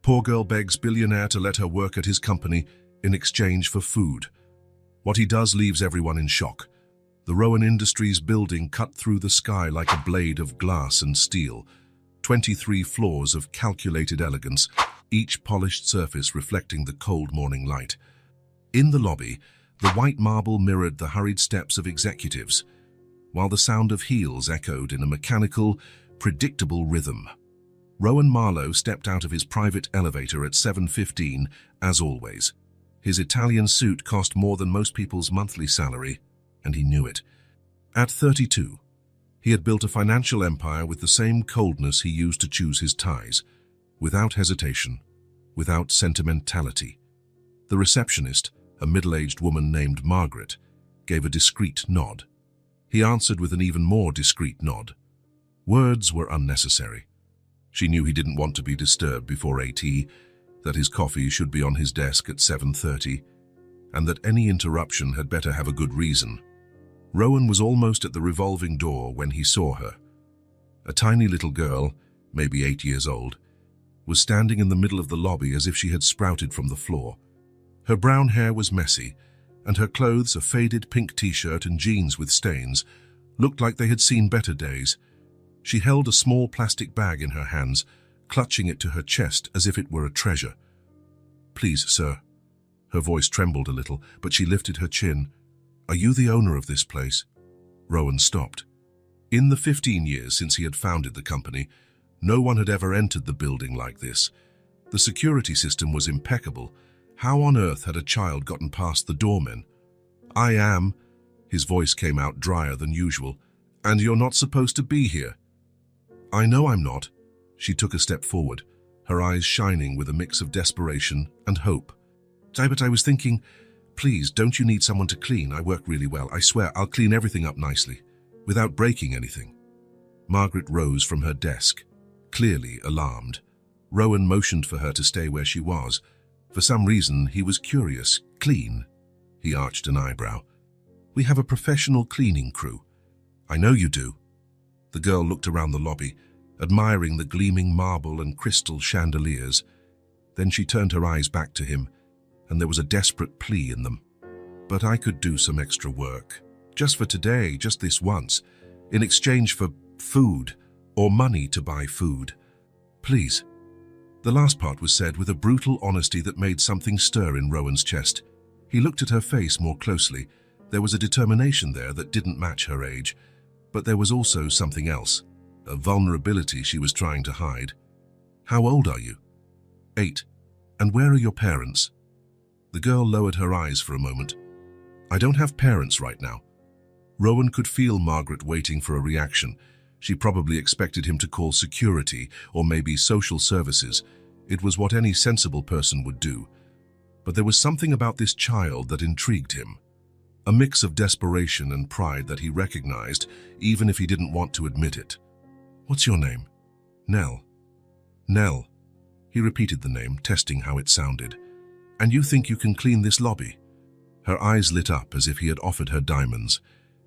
Poor girl begs billionaire to let her work at his company in exchange for food. What he does leaves everyone in shock. The Rowan Industries building cut through the sky like a blade of glass and steel. 23 floors of calculated elegance, each polished surface reflecting the cold morning light. In the lobby, the white marble mirrored the hurried steps of executives, while the sound of heels echoed in a mechanical, predictable rhythm. Rowan Marlowe stepped out of his private elevator at 7:15, as always. His Italian suit cost more than most people's monthly salary, and he knew it. At 32, he had built a financial empire with the same coldness he used to choose his ties, without hesitation, without sentimentality. The receptionist, a middle-aged woman named Margaret, gave a discreet nod. He answered with an even more discreet nod. Words were unnecessary. She knew he didn't want to be disturbed before 8, that his coffee should be on his desk at 7:30, and that any interruption had better have a good reason. Rowan was almost at the revolving door when he saw her. A tiny little girl, maybe 8 years old, was standing in the middle of the lobby as if she had sprouted from the floor. Her brown hair was messy, and her clothes, a faded pink t-shirt and jeans with stains, looked like they had seen better days. She held a small plastic bag in her hands, clutching it to her chest as if it were a treasure. "Please, sir." Her voice trembled a little, but she lifted her chin. "Are you the owner of this place?" Rowan stopped. In the 15 years since he had founded the company, no one had ever entered the building like this. The security system was impeccable. How on earth had a child gotten past the doormen? "I am." His voice came out drier than usual. "And you're not supposed to be here." "I know I'm not." She took a step forward, her eyes shining with a mix of desperation and hope. "But I was thinking, please, don't you need someone to clean? I work really well. I swear I'll clean everything up nicely, without breaking anything." Margaret rose from her desk, clearly alarmed. Rowan motioned for her to stay where she was. For some reason, he was curious. "Clean?" He arched an eyebrow. "We have a professional cleaning crew." "I know you do." The girl looked around the lobby, admiring the gleaming marble and crystal chandeliers. Then she turned her eyes back to him, and there was a desperate plea in them. "But I could do some extra work. Just for today, just this once, in exchange for food, or money to buy food. Please." The last part was said with a brutal honesty that made something stir in Rowan's chest. He looked at her face more closely. There was a determination there that didn't match her age, but there was also something else, a vulnerability she was trying to hide. "How old are you?" 8. "And where are your parents?" The girl lowered her eyes for a moment. "I don't have parents right now." Rowan could feel Margaret waiting for a reaction. She probably expected him to call security or maybe social services. It was what any sensible person would do. But there was something about this child that intrigued him. A mix of desperation and pride that he recognized, even if he didn't want to admit it. "What's your name?" "Nell." "Nell." He repeated the name, testing how it sounded. "And you think you can clean this lobby?" Her eyes lit up as if he had offered her diamonds.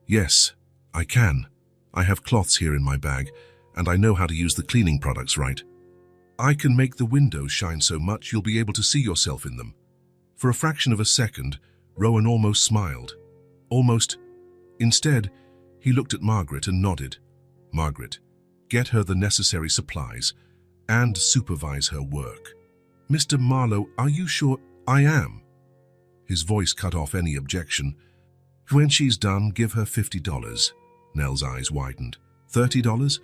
"Yes, I can. I have cloths here in my bag, and I know how to use the cleaning products right. I can make the windows shine so much you'll be able to see yourself in them." For a fraction of a second, Rowan almost smiled. Almost. Instead, he looked at Margaret and nodded. "Margaret, get her the necessary supplies and supervise her work." "Mr. Marlowe, are you sure?" "I am." His voice cut off any objection. "When she's done, give her $50. Nell's eyes widened. $30?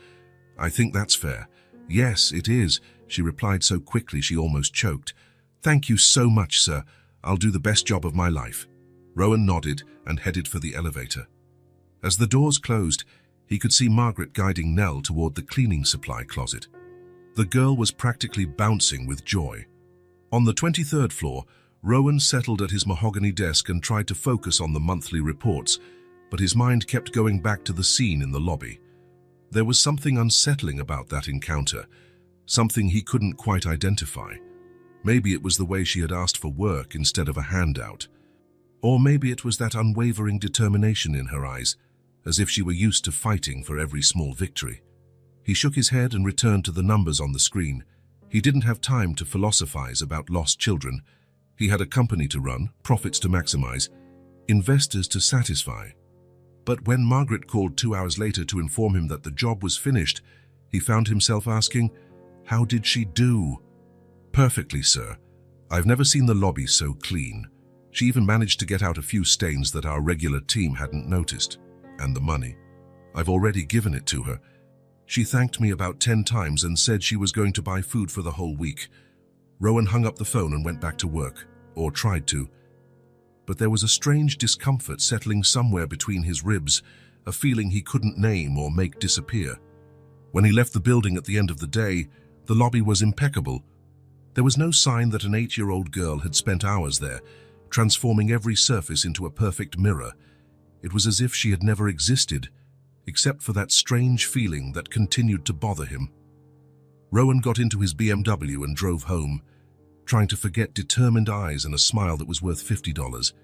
"I think that's fair." "Yes, it is," she replied so quickly she almost choked. "Thank you so much, sir. I'll do the best job of my life." Rowan nodded and headed for the elevator. As the doors closed, he could see Margaret guiding Nell toward the cleaning supply closet. The girl was practically bouncing with joy. On the 23rd floor, Rowan settled at his mahogany desk and tried to focus on the monthly reports, but his mind kept going back to the scene in the lobby. There was something unsettling about that encounter, something he couldn't quite identify. Maybe it was the way she had asked for work instead of a handout. Or maybe it was that unwavering determination in her eyes, as if she were used to fighting for every small victory. He shook his head and returned to the numbers on the screen. He didn't have time to philosophize about lost children. He had a company to run, profits to maximize, investors to satisfy. But when Margaret called 2 hours later to inform him that the job was finished, he found himself asking, "How did she do?" "Perfectly, sir. I've never seen the lobby so clean. She even managed to get out a few stains that our regular team hadn't noticed. And the money. I've already given it to her. She thanked me about 10 times and said she was going to buy food for the whole week." Rowan hung up the phone and went back to work, or tried to. But there was a strange discomfort settling somewhere between his ribs, a feeling he couldn't name or make disappear. When he left the building at the end of the day, the lobby was impeccable. There was no sign that an 8-year-old girl had spent hours there, transforming every surface into a perfect mirror. It was as if she had never existed, except for that strange feeling that continued to bother him. Rowan got into his BMW and drove home, trying to forget determined eyes and a smile that was worth $50.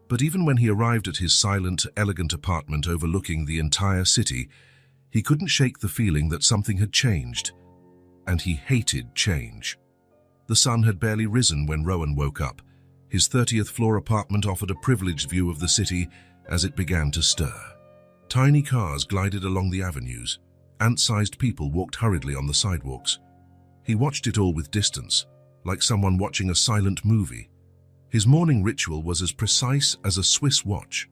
But even when he arrived at his silent, elegant apartment overlooking the entire city, he couldn't shake the feeling that something had changed. And he hated change. The sun had barely risen when Rowan woke up. His 30th floor apartment offered a privileged view of the city as it began to stir. Tiny cars glided along the avenues. Ant-sized people walked hurriedly on the sidewalks. He watched it all with distance, like someone watching a silent movie. His morning ritual was as precise as a Swiss watch.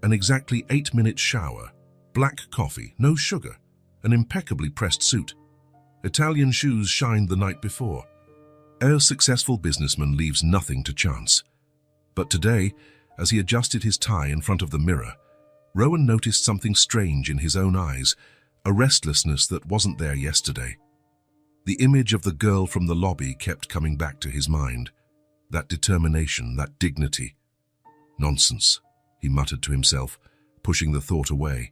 An exactly 8-minute shower, black coffee, no sugar, an impeccably pressed suit. Italian shoes shined the night before. A successful businessman leaves nothing to chance. But today, as he adjusted his tie in front of the mirror, Rowan noticed something strange in his own eyes, a restlessness that wasn't there yesterday. The image of the girl from the lobby kept coming back to his mind. That determination, that dignity. "Nonsense," he muttered to himself, pushing the thought away.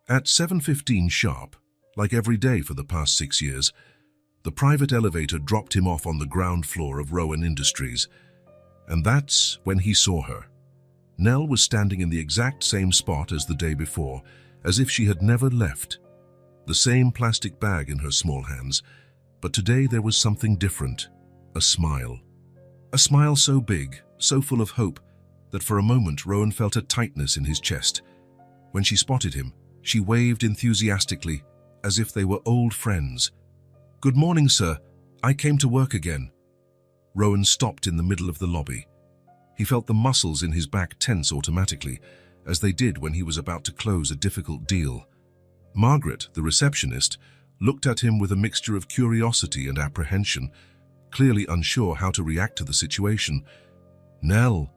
At 7:15 sharp, like every day for the past 6 years, the private elevator dropped him off on the ground floor of Rowan Industries. And that's when he saw her. Nell was standing in the exact same spot as the day before, as if she had never left. The same plastic bag in her small hands, but today there was something different, a smile. A smile so big, so full of hope, that for a moment Rowan felt a tightness in his chest. When she spotted him, she waved enthusiastically, as if they were old friends. "Good morning, sir. I came to work again." Rowan stopped in the middle of the lobby. He felt the muscles in his back tense automatically, as they did when he was about to close a difficult deal. Margaret, the receptionist, looked at him with a mixture of curiosity and apprehension, clearly unsure how to react to the situation. "Nell,"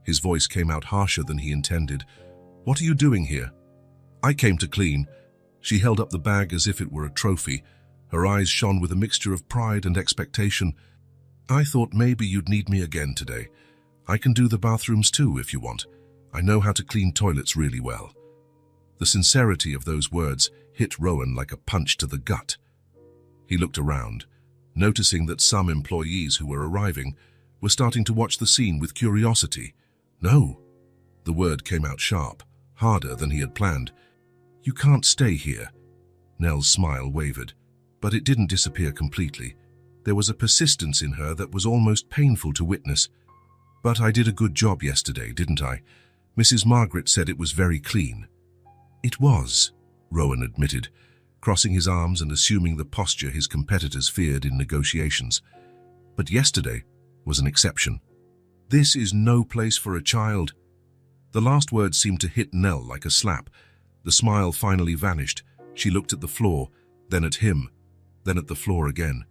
his voice came out harsher than he intended. "What are you doing here?" "I came to clean." She held up the bag as if it were a trophy. Her eyes shone with a mixture of pride and expectation. "I thought maybe you'd need me again today. I can do the bathrooms too if you want. I know how to clean toilets really well." The sincerity of those words hit Rowan like a punch to the gut. He looked around, noticing that some employees who were arriving were starting to watch the scene with curiosity. "No." The word came out sharp, harder than he had planned. "You can't stay here." Nell's smile wavered, but it didn't disappear completely. There was a persistence in her that was almost painful to witness. "But I did a good job yesterday, didn't I? Mrs. Margaret said it was very clean." "It was," Rowan admitted, crossing his arms and assuming the posture his competitors feared in negotiations. "But yesterday was an exception. This is no place for a child." The last word seemed to hit Nell like a slap. The smile finally vanished. She looked at the floor, then at him, then at the floor again.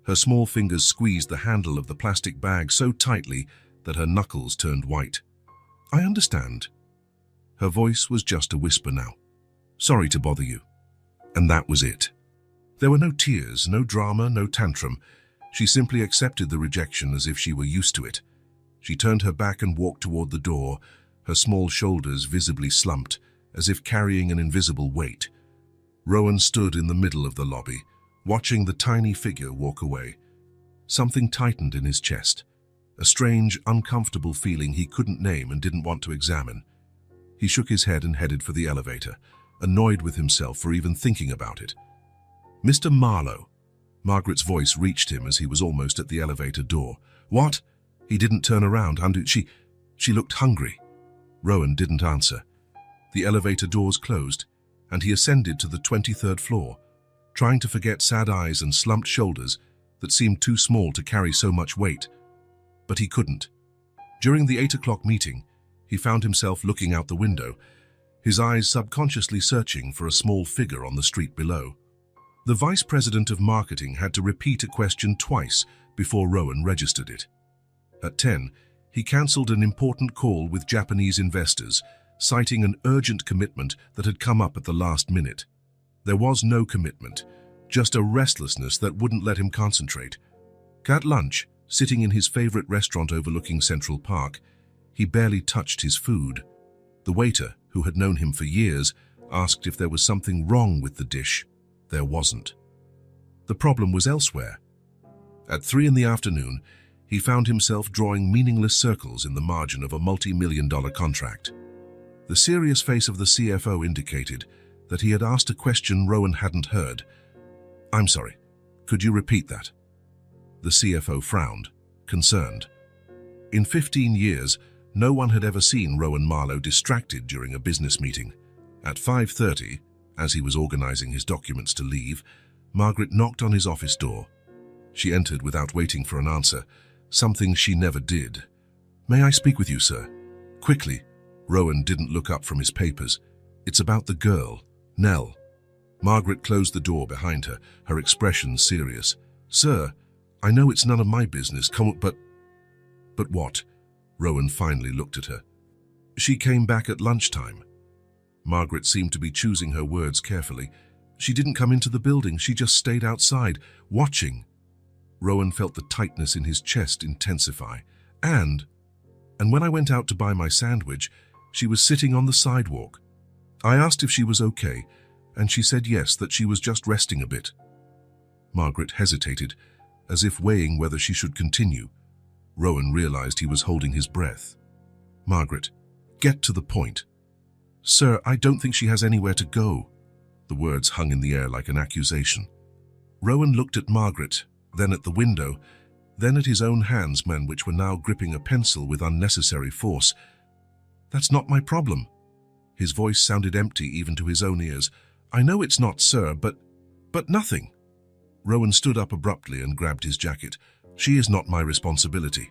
Her small fingers squeezed the handle of the plastic bag so tightly that her knuckles turned white. "I understand." Her voice was just a whisper now. "Sorry to bother you." And that was it. There were no tears, no drama, no tantrum. She simply accepted the rejection as if she were used to it. She turned her back and walked toward the door, her small shoulders visibly slumped, as if carrying an invisible weight. Rowan stood in the middle of the lobby, watching the tiny figure walk away. Something tightened in his chest, a strange, uncomfortable feeling he couldn't name and didn't want to examine. He shook his head and headed for the elevator, annoyed with himself for even thinking about it. "Mr. Marlowe." Margaret's voice reached him as he was almost at the elevator door. What? He didn't turn around. She looked hungry. Rowan didn't answer. The elevator doors closed, and he ascended to the 23rd floor, trying to forget sad eyes and slumped shoulders that seemed too small to carry so much weight. But he couldn't. During the 8 o'clock meeting, he found himself looking out the window, his eyes subconsciously searching for a small figure on the street below. The vice president of marketing had to repeat a question twice before Rowan registered it. At 10, he cancelled an important call with Japanese investors, citing an urgent commitment that had come up at the last minute. There was no commitment, just a restlessness that wouldn't let him concentrate. At lunch, sitting in his favorite restaurant overlooking Central Park, he barely touched his food. The waiter, who had known him for years, asked if there was something wrong with the dish. There wasn't. The problem was elsewhere. At 3 in the afternoon, he found himself drawing meaningless circles in the margin of a multi-million-dollar contract. The serious face of the CFO indicated that he had asked a question Rowan hadn't heard. "I'm sorry, could you repeat that?" The CFO frowned, concerned. In 15 years, no one had ever seen Rowan Marlowe distracted during a business meeting. At 5:30, as he was organizing his documents to leave, Margaret knocked on his office door. She entered without waiting for an answer, something she never did. "May I speak with you, sir?" Quickly, Rowan didn't look up from his papers. "It's about the girl, Nell." Margaret closed the door behind her, her expression serious. "Sir, I know it's none of my business, but what?" Rowan finally looked at her. "She came back at lunchtime." Margaret seemed to be choosing her words carefully. "She didn't come into the building, she just stayed outside, watching." Rowan felt the tightness in his chest intensify. And when I went out to buy my sandwich, she was sitting on the sidewalk. I asked if she was okay, and she said yes, that she was just resting a bit." Margaret hesitated, as if weighing whether she should continue. Rowan realized he was holding his breath. "Margaret, get to the point." "Sir, I don't think she has anywhere to go." The words hung in the air like an accusation. Rowan looked at Margaret, then at the window, then at his own hands, which were now gripping a pencil with unnecessary force. "That's not my problem." His voice sounded empty even to his own ears. "I know it's not, sir, but nothing." Rowan stood up abruptly and grabbed his jacket. "She is not my responsibility."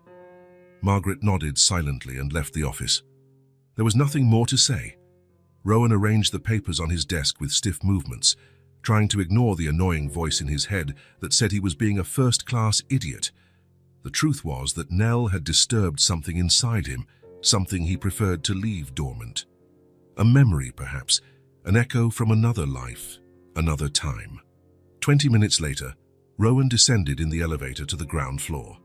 Margaret nodded silently and left the office. There was nothing more to say. Rowan arranged the papers on his desk with stiff movements, trying to ignore the annoying voice in his head that said he was being a first-class idiot. The truth was that Nell had disturbed something inside him, something he preferred to leave dormant. A memory, perhaps, an echo from another life, another time. 20 minutes later, Rowan descended in the elevator to the ground floor.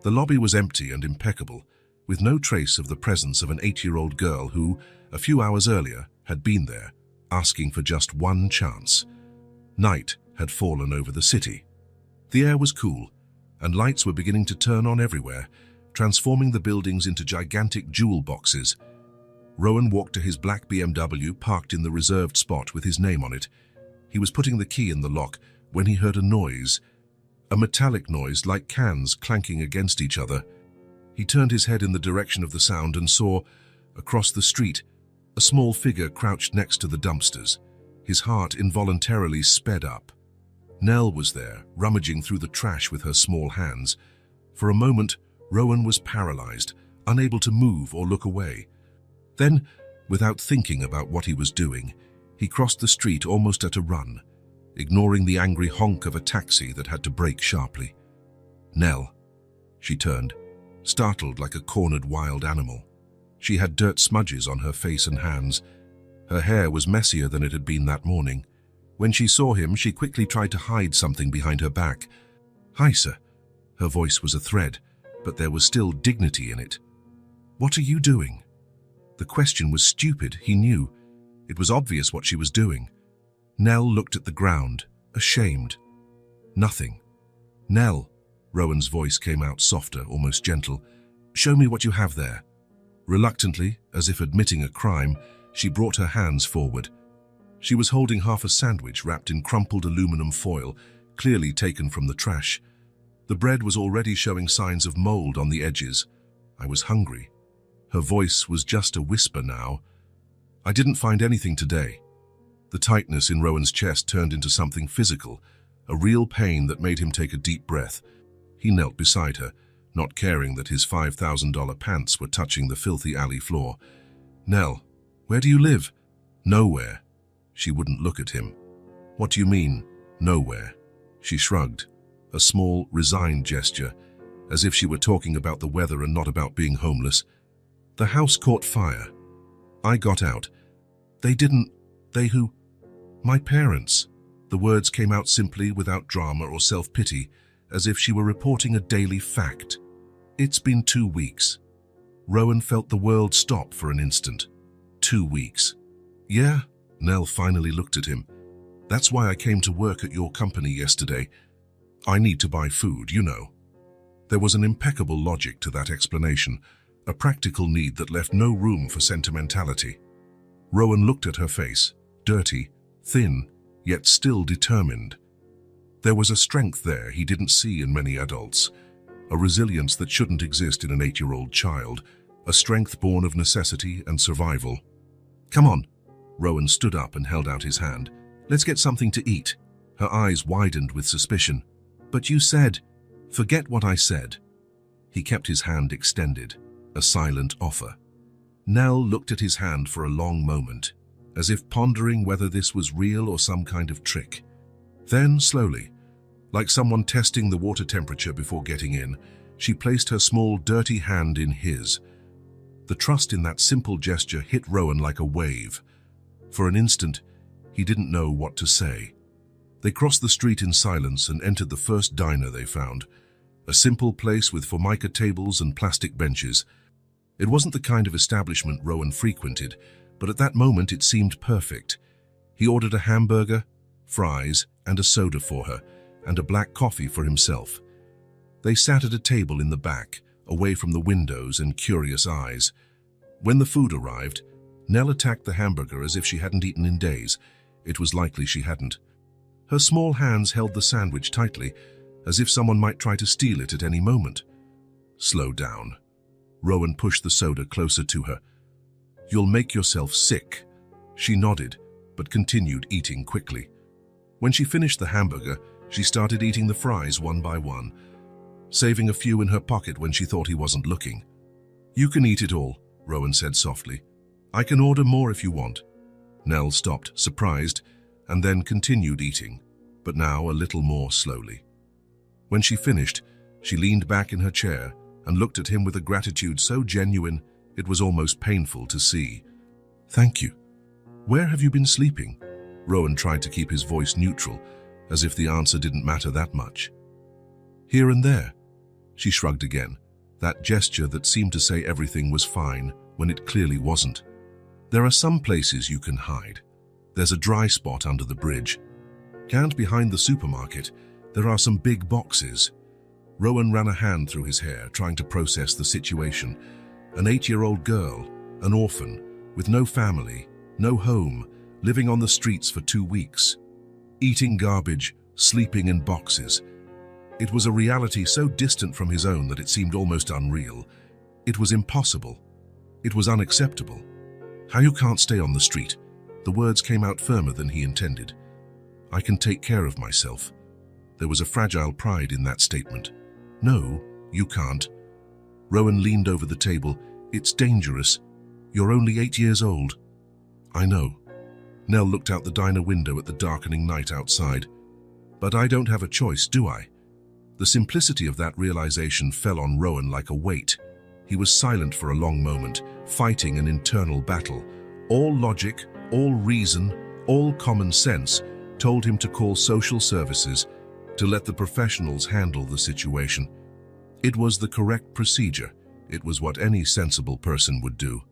The lobby was empty and impeccable, with no trace of the presence of an 8-year-old girl who, a few hours earlier, had been there, asking for just one chance. Night had fallen over the city. The air was cool, and lights were beginning to turn on everywhere, transforming the buildings into gigantic jewel boxes. Rowan walked to his black BMW parked in the reserved spot with his name on it. He was putting the key in the lock when he heard a noise, a metallic noise like cans clanking against each other. He turned his head in the direction of the sound and saw, across the street, a small figure crouched next to the dumpsters. His heart involuntarily sped up. Nell was there, rummaging through the trash with her small hands. For a moment, Rowan was paralyzed, unable to move or look away. Then, without thinking about what he was doing, he crossed the street almost at a run, ignoring the angry honk of a taxi that had to brake sharply. "Nell." She turned, startled like a cornered wild animal. She had dirt smudges on her face and hands. Her hair was messier than it had been that morning. When she saw him, she quickly tried to hide something behind her back. "Hi, sir." Her voice was a thread, but there was still dignity in it. "What are you doing?" The question was stupid, he knew. It was obvious what she was doing. Nell looked at the ground, ashamed. "Nothing." "Nell," Rowan's voice came out softer, almost gentle. "Show me what you have there." Reluctantly, as if admitting a crime, she brought her hands forward. She was holding half a sandwich wrapped in crumpled aluminum foil, clearly taken from the trash. The bread was already showing signs of mold on the edges. I was hungry. Her voice was just a whisper now. I didn't find anything today. The tightness in Rowan's chest turned into something physical, a real pain that made him take a deep breath. He knelt beside her, not caring that his $5,000 pants were touching the filthy alley floor. "Nell, where do you live?" "Nowhere." She wouldn't look at him. "What do you mean, nowhere?" She shrugged, a small, resigned gesture, as if she were talking about the weather and not about being homeless. "The house caught fire. I got out. They didn't. They who? My parents." The words came out simply, without drama or self-pity, as if she were reporting a daily fact. "It's been 2 weeks." Rowan felt the world stop for an instant. 2 weeks. "Yeah?" Nell finally looked at him. "That's why I came to work at your company yesterday. I need to buy food, you know." There was an impeccable logic to that explanation, a practical need that left no room for sentimentality. Rowan looked at her face, dirty, thin, yet still determined. There was a strength there he didn't see in many adults, a resilience that shouldn't exist in an 8-year-old child, a strength born of necessity and survival. "Come on." Rowan stood up and held out his hand. "Let's get something to eat." Her eyes widened with suspicion. "But you said..." "Forget what I said." He kept his hand extended, a silent offer. Nell looked at his hand for a long moment, as if pondering whether this was real or some kind of trick. Then, slowly, like someone testing the water temperature before getting in, she placed her small, dirty hand in his. The trust in that simple gesture hit Rowan like a wave. For an instant, he didn't know what to say. They crossed the street in silence and entered the first diner they found, a simple place with formica tables and plastic benches. It wasn't the kind of establishment Rowan frequented, but at that moment it seemed perfect. He ordered a hamburger, fries, and a soda for her, and a black coffee for himself. They sat at a table in the back, away from the windows and curious eyes. When the food arrived, Nell attacked the hamburger as if she hadn't eaten in days. It was likely she hadn't. Her small hands held the sandwich tightly, as if someone might try to steal it at any moment. "Slow down." Rowan pushed the soda closer to her. "You'll make yourself sick." She nodded, but continued eating quickly. When she finished the hamburger, she started eating the fries one by one, saving a few in her pocket when she thought he wasn't looking. "You can eat it all," Rowan said softly. "I can order more if you want." Nell stopped, surprised, and then continued eating, but now a little more slowly. When she finished, she leaned back in her chair and looked at him with a gratitude so genuine it was almost painful to see. "Thank you. Where have you been sleeping?" Rowan tried to keep his voice neutral, as if the answer didn't matter that much. "Here and there." She shrugged again, that gesture that seemed to say everything was fine when it clearly wasn't. "There are some places you can hide. There's a dry spot under the bridge. And behind the supermarket, there are some big boxes." Rowan ran a hand through his hair, trying to process the situation. An 8-year-old girl, an orphan, with no family, no home, living on the streets for 2 weeks. Eating garbage, sleeping in boxes. It was a reality so distant from his own that it seemed almost unreal. It was impossible. It was unacceptable. "How you can't stay on the street?" The words came out firmer than he intended. "I can take care of myself." There was a fragile pride in that statement. "No, you can't." Rowan leaned over the table. "It's dangerous. You're only 8 years old." "I know." Nell looked out the diner window at the darkening night outside. "But I don't have a choice, do I?" The simplicity of that realization fell on Rowan like a weight. He was silent for a long moment, fighting an internal battle. All logic, all reason, all common sense told him to call social services, to let the professionals handle the situation. It was the correct procedure. It was what any sensible person would do.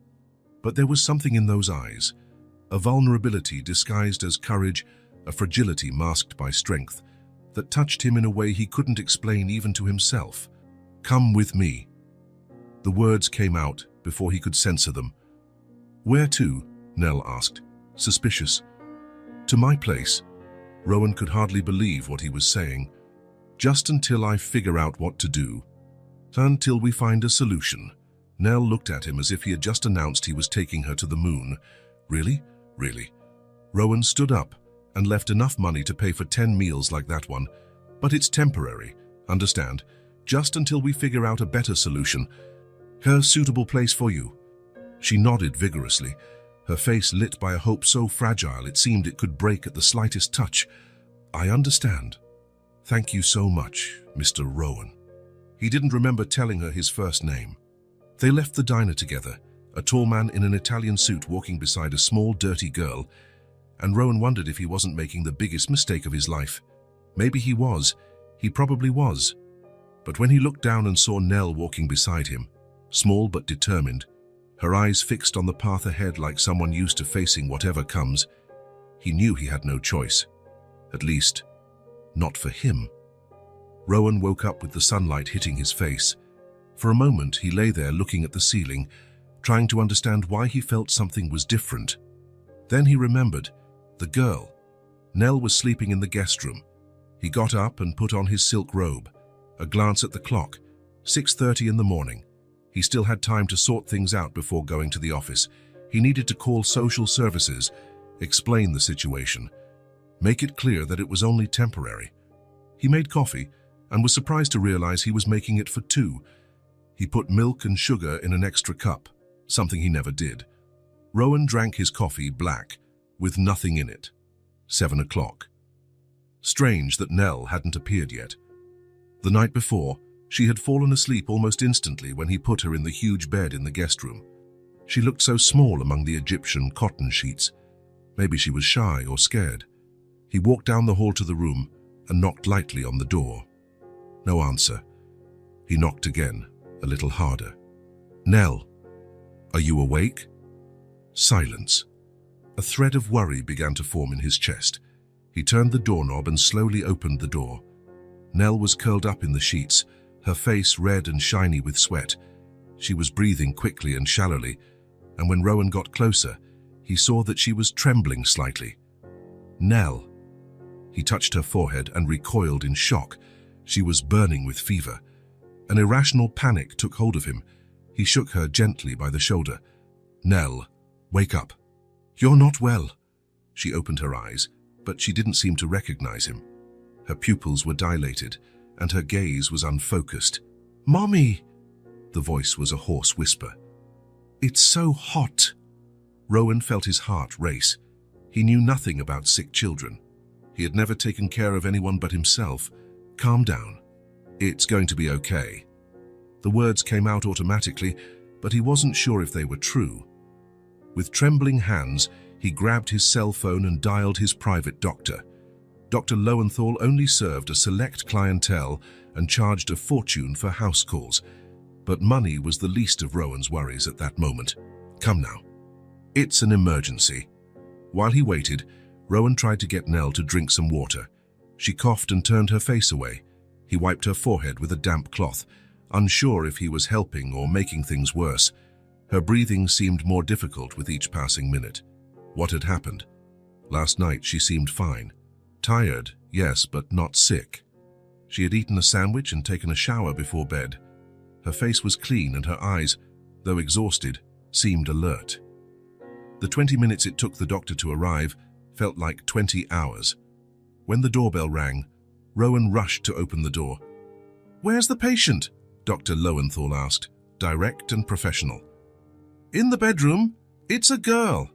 But there was something in those eyes, a vulnerability disguised as courage, a fragility masked by strength, that touched him in a way he couldn't explain even to himself. "Come with me." The words came out before he could censor them. "Where to?" Nell asked, suspicious. "To my place." Rowan could hardly believe what he was saying. Just until I figure out what to do. Until we find a solution. Nell looked at him as if he had just announced he was taking her to the moon. Really? Really? Rowan stood up and left enough money to pay for 10 meals like that one. But it's temporary, understand? Just until we figure out a better solution. A suitable place for you. She nodded vigorously, her face lit by a hope so fragile it seemed it could break at the slightest touch. I understand. Thank you so much, Mr. Rowan. He didn't remember telling her his first name. They left the diner together, a tall man in an Italian suit walking beside a small, dirty girl, and Rowan wondered if he wasn't making the biggest mistake of his life. Maybe he was. He probably was. But when he looked down and saw Nell walking beside him, small but determined, her eyes fixed on the path ahead like someone used to facing whatever comes, he knew he had no choice. At least, not for him. Rowan woke up with the sunlight hitting his face. For a moment, he lay there looking at the ceiling, trying to understand why he felt something was different. Then he remembered. The girl. Nell was sleeping in the guest room. He got up and put on his silk robe. A glance at the clock. 6:30 in the morning. He still had time to sort things out before going to the office. He needed to call social services, explain the situation, make it clear that it was only temporary. He made coffee and was surprised to realize he was making it for two. He put milk and sugar in an extra cup, something he never did. Rowan drank his coffee black, with nothing in it. 7 o'clock. Strange that Nell hadn't appeared yet. The night before, she had fallen asleep almost instantly when he put her in the huge bed in the guest room. She looked so small among the Egyptian cotton sheets. Maybe she was shy or scared. He walked down the hall to the room and knocked lightly on the door. No answer. He knocked again, a little harder. Nell, are you awake? Silence. A thread of worry began to form in his chest. He turned the doorknob and slowly opened the door. Nell was curled up in the sheets, her face red and shiny with sweat. She was breathing quickly and shallowly, and when Rowan got closer, he saw that she was trembling slightly. Nell. He touched her forehead and recoiled in shock. She was burning with fever. An irrational panic took hold of him. He shook her gently by the shoulder. Nell, wake up. You're not well. She opened her eyes, but she didn't seem to recognize him. Her pupils were dilated, and her gaze was unfocused. Mommy! The voice was a hoarse whisper. It's so hot. Rowan felt his heart race. He knew nothing about sick children. He had never taken care of anyone but himself. Calm down. It's going to be okay. The words came out automatically, but he wasn't sure if they were true. With trembling hands, he grabbed his cell phone and dialed his private doctor. Dr. Lowenthal only served a select clientele and charged a fortune for house calls. But money was the least of Rowan's worries at that moment. Come now. It's an emergency. While he waited, Rowan tried to get Nell to drink some water. She coughed and turned her face away. He wiped her forehead with a damp cloth, unsure if he was helping or making things worse. Her breathing seemed more difficult with each passing minute. What had happened? Last night she seemed fine. Tired, yes, but not sick. She had eaten a sandwich and taken a shower before bed. Her face was clean and her eyes, though exhausted, seemed alert. The 20 minutes it took the doctor to arrive felt like 20 hours. When the doorbell rang, Rowan rushed to open the door. Where's the patient? Dr. Lowenthal asked, direct and professional. In the bedroom. It's a girl.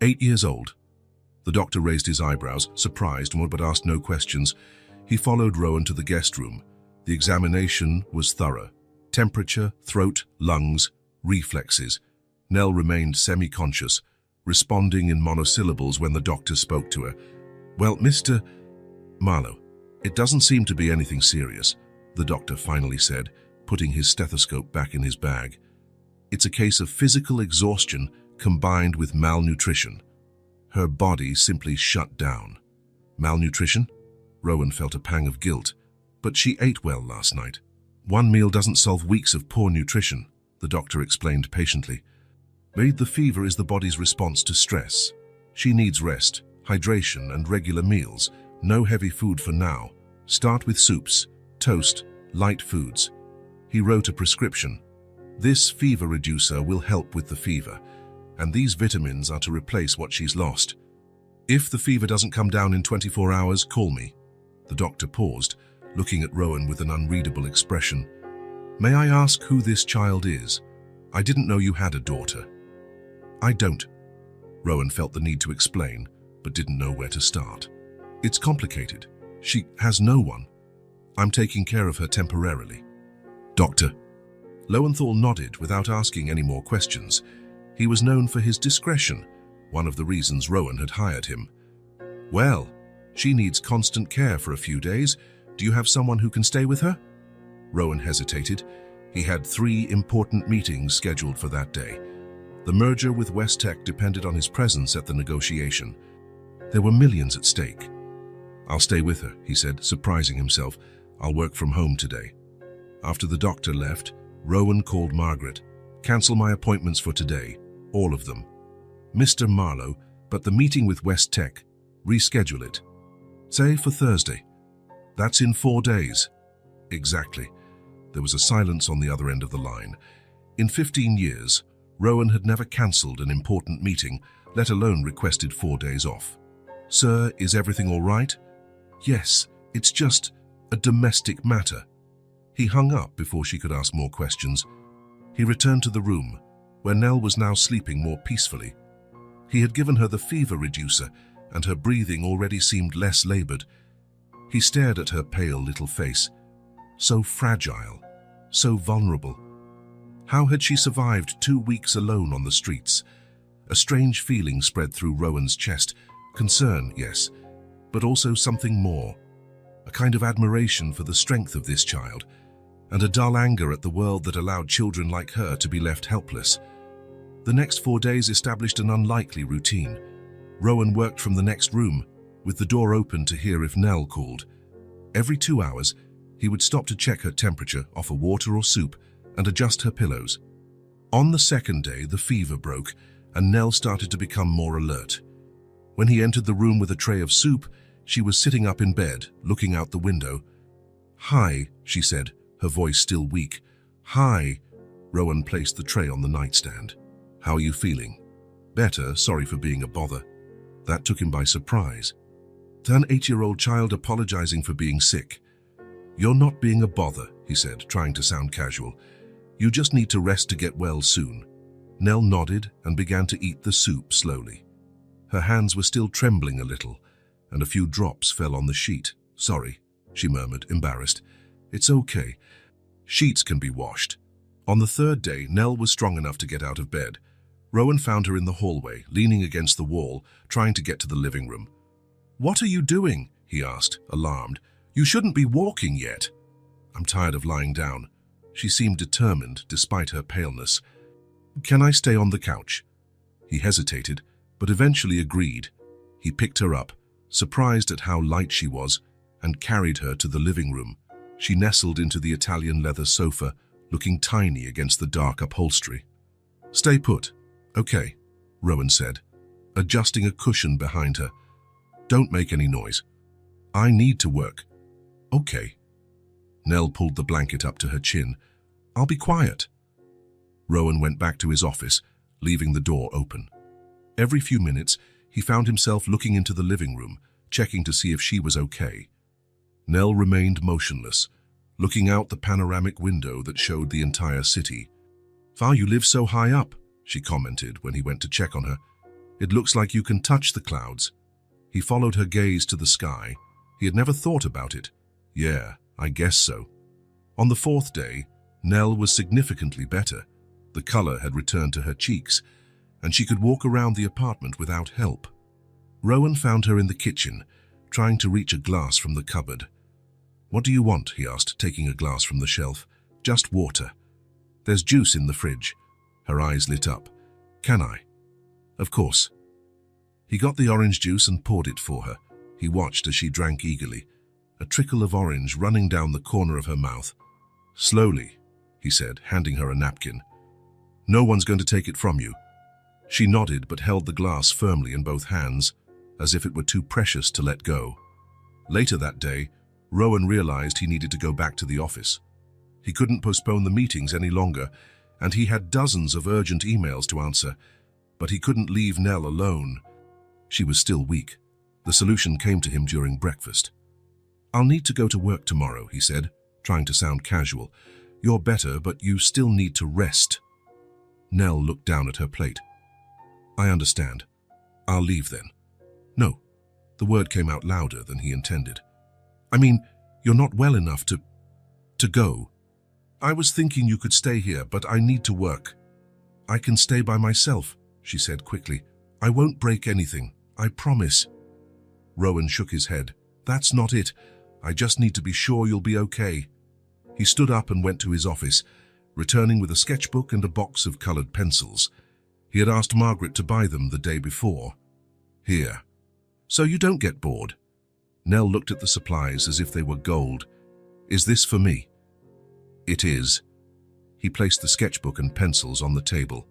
8 years old. The doctor raised his eyebrows, surprised, but asked no questions. He followed Rowan to the guest room. The examination was thorough. Temperature, throat, lungs, reflexes. Nell remained semi-conscious, responding in monosyllables when the doctor spoke to her. Well, Mr. Marlowe, it doesn't seem to be anything serious, the doctor finally said, putting his stethoscope back in his bag. It's a case of physical exhaustion combined with malnutrition. Her body simply shut down. Malnutrition? Rowan felt a pang of guilt, but she ate well last night. One meal doesn't solve weeks of poor nutrition, the doctor explained patiently. The fever is the body's response to stress. She needs rest, hydration, and regular meals, No heavy food for now. Start with soups, toast, light foods. He wrote a prescription. This fever reducer will help with the fever, and these vitamins are to replace what she's lost. If the fever doesn't come down in 24 hours, call me. The doctor paused, looking at Rowan with an unreadable expression. May I ask who this child is? I didn't know you had a daughter. I don't. Rowan felt the need to explain, but didn't know where to start. It's complicated. She has no one. I'm taking care of her temporarily. Doctor. Lowenthal nodded without asking any more questions. He was known for his discretion, one of the reasons Rowan had hired him. Well, she needs constant care for a few days. Do you have someone who can stay with her? Rowan hesitated. He had 3 important meetings scheduled for that day. The merger with West Tech depended on his presence at the negotiation. There were millions at stake. I'll stay with her, he said, surprising himself. I'll work from home today. After the doctor left, Rowan called Margaret. Cancel my appointments for today, all of them. Mr. Marlowe, but the meeting with West Tech, reschedule it. Say for Thursday. That's in 4 days. Exactly. There was a silence on the other end of the line. In 15 years, Rowan had never cancelled an important meeting, let alone requested 4 days off. Sir, is everything all right? Yes, it's just a domestic matter. He hung up before she could ask more questions. He returned to the room, where Nell was now sleeping more peacefully. He had given her the fever reducer, and her breathing already seemed less labored. He stared at her pale little face. So fragile, so vulnerable. How had she survived 2 weeks alone on the streets? A strange feeling spread through Rowan's chest. Concern, yes, but also something more. A kind of admiration for the strength of this child, and a dull anger at the world that allowed children like her to be left helpless. The next 4 days established an unlikely routine. Rowan worked from the next room, with the door open to hear if Nell called. Every 2 hours, he would stop to check her temperature, offer water or soup, and adjust her pillows. On the second day, the fever broke, and Nell started to become more alert. When he entered the room with a tray of soup, she was sitting up in bed, looking out the window. Hi, she said, her voice still weak. Hi. Rowan placed the tray on the nightstand. How are you feeling? Better, sorry for being a bother. That took him by surprise. An 8-year-old child apologizing for being sick. You're not being a bother, he said, trying to sound casual. You just need to rest to get well soon. Nell nodded and began to eat the soup slowly. Her hands were still trembling a little, and a few drops fell on the sheet. Sorry, she murmured, embarrassed. It's okay. Sheets can be washed. On the 3rd day, Nell was strong enough to get out of bed. Rowan found her in the hallway, leaning against the wall, trying to get to the living room. What are you doing? He asked, alarmed. You shouldn't be walking yet. I'm tired of lying down. She seemed determined, despite her paleness. Can I stay on the couch? He hesitated, but eventually agreed. He picked her up, surprised at how light she was, and carried her to the living room. She nestled into the Italian leather sofa, looking tiny against the dark upholstery. Stay put. Okay, Rowan said, adjusting a cushion behind her. Don't make any noise. I need to work. Okay. Nell pulled the blanket up to her chin. I'll be quiet. Rowan went back to his office, leaving the door open. Every few minutes, he found himself looking into the living room, checking to see if she was okay. Nell remained motionless, looking out the panoramic window that showed the entire city. "Wow, you live so high up," she commented when he went to check on her. "It looks like you can touch the clouds." He followed her gaze to the sky. He had never thought about it. Yeah, I guess so. On the 4th day, Nell was significantly better. The color had returned to her cheeks, and she could walk around the apartment without help. Rowan found her in the kitchen, trying to reach a glass from the cupboard. "What do you want?" he asked, taking a glass from the shelf. "Just water. There's juice in the fridge." Her eyes lit up. "Can I?" "Of course." He got the orange juice and poured it for her. He watched as she drank eagerly, a trickle of orange running down the corner of her mouth. "Slowly," he said, handing her a napkin. "No one's going to take it from you." She nodded but held the glass firmly in both hands, as if it were too precious to let go. Later that day, Rowan realized he needed to go back to the office. He couldn't postpone the meetings any longer, and he had dozens of urgent emails to answer, but he couldn't leave Nell alone. She was still weak. The solution came to him during breakfast. "I'll need to go to work tomorrow," he said, trying to sound casual. "You're better, but you still need to rest." Nell looked down at her plate. "I understand. I'll leave then." "No." The word came out louder than he intended. "I mean, you're not well enough to go. I was thinking you could stay here, but I need to work." "I can stay by myself," she said quickly. "I won't break anything. I promise." Rowan shook his head. "That's not it. I just need to be sure you'll be okay." He stood up and went to his office, returning with a sketchbook and a box of colored pencils. He had asked Margaret to buy them the day before. "Here. So you don't get bored." Nell looked at the supplies as if they were gold. "Is this for me?" "It is." He placed the sketchbook and pencils on the table.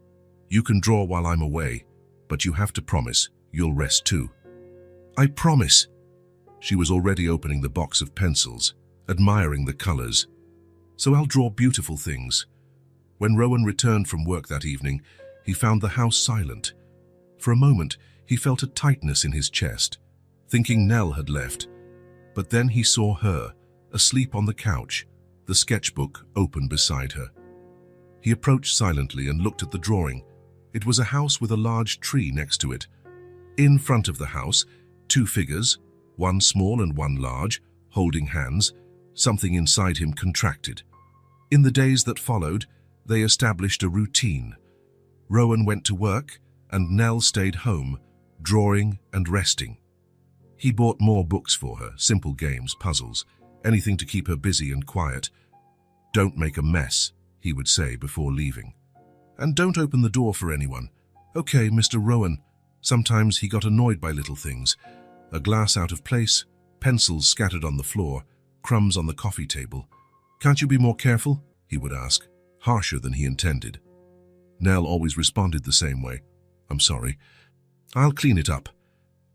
"You can draw while I'm away, but you have to promise you'll rest too." "I promise." She was already opening the box of pencils, admiring the colors. "So I'll draw beautiful things." When Rowan returned from work that evening, he found the house silent. For a moment, he felt a tightness in his chest, thinking Nell had left. But then he saw her, asleep on the couch, the sketchbook open beside her. He approached silently and looked at the drawing. It was a house with a large tree next to it. In front of the house, two figures, one small and one large, holding hands. Something inside him contracted. In the days that followed, they established a routine. Rowan went to work, and Nell stayed home, drawing and resting. He bought more books for her, simple games, puzzles, anything to keep her busy and quiet. "Don't make a mess," he would say before leaving. "And don't open the door for anyone." "Okay, Mr. Rowan." Sometimes he got annoyed by little things. A glass out of place, pencils scattered on the floor, crumbs on the coffee table. "Can't you be more careful?" he would ask, harsher than he intended. Nell always responded the same way. "I'm sorry. I'll clean it up."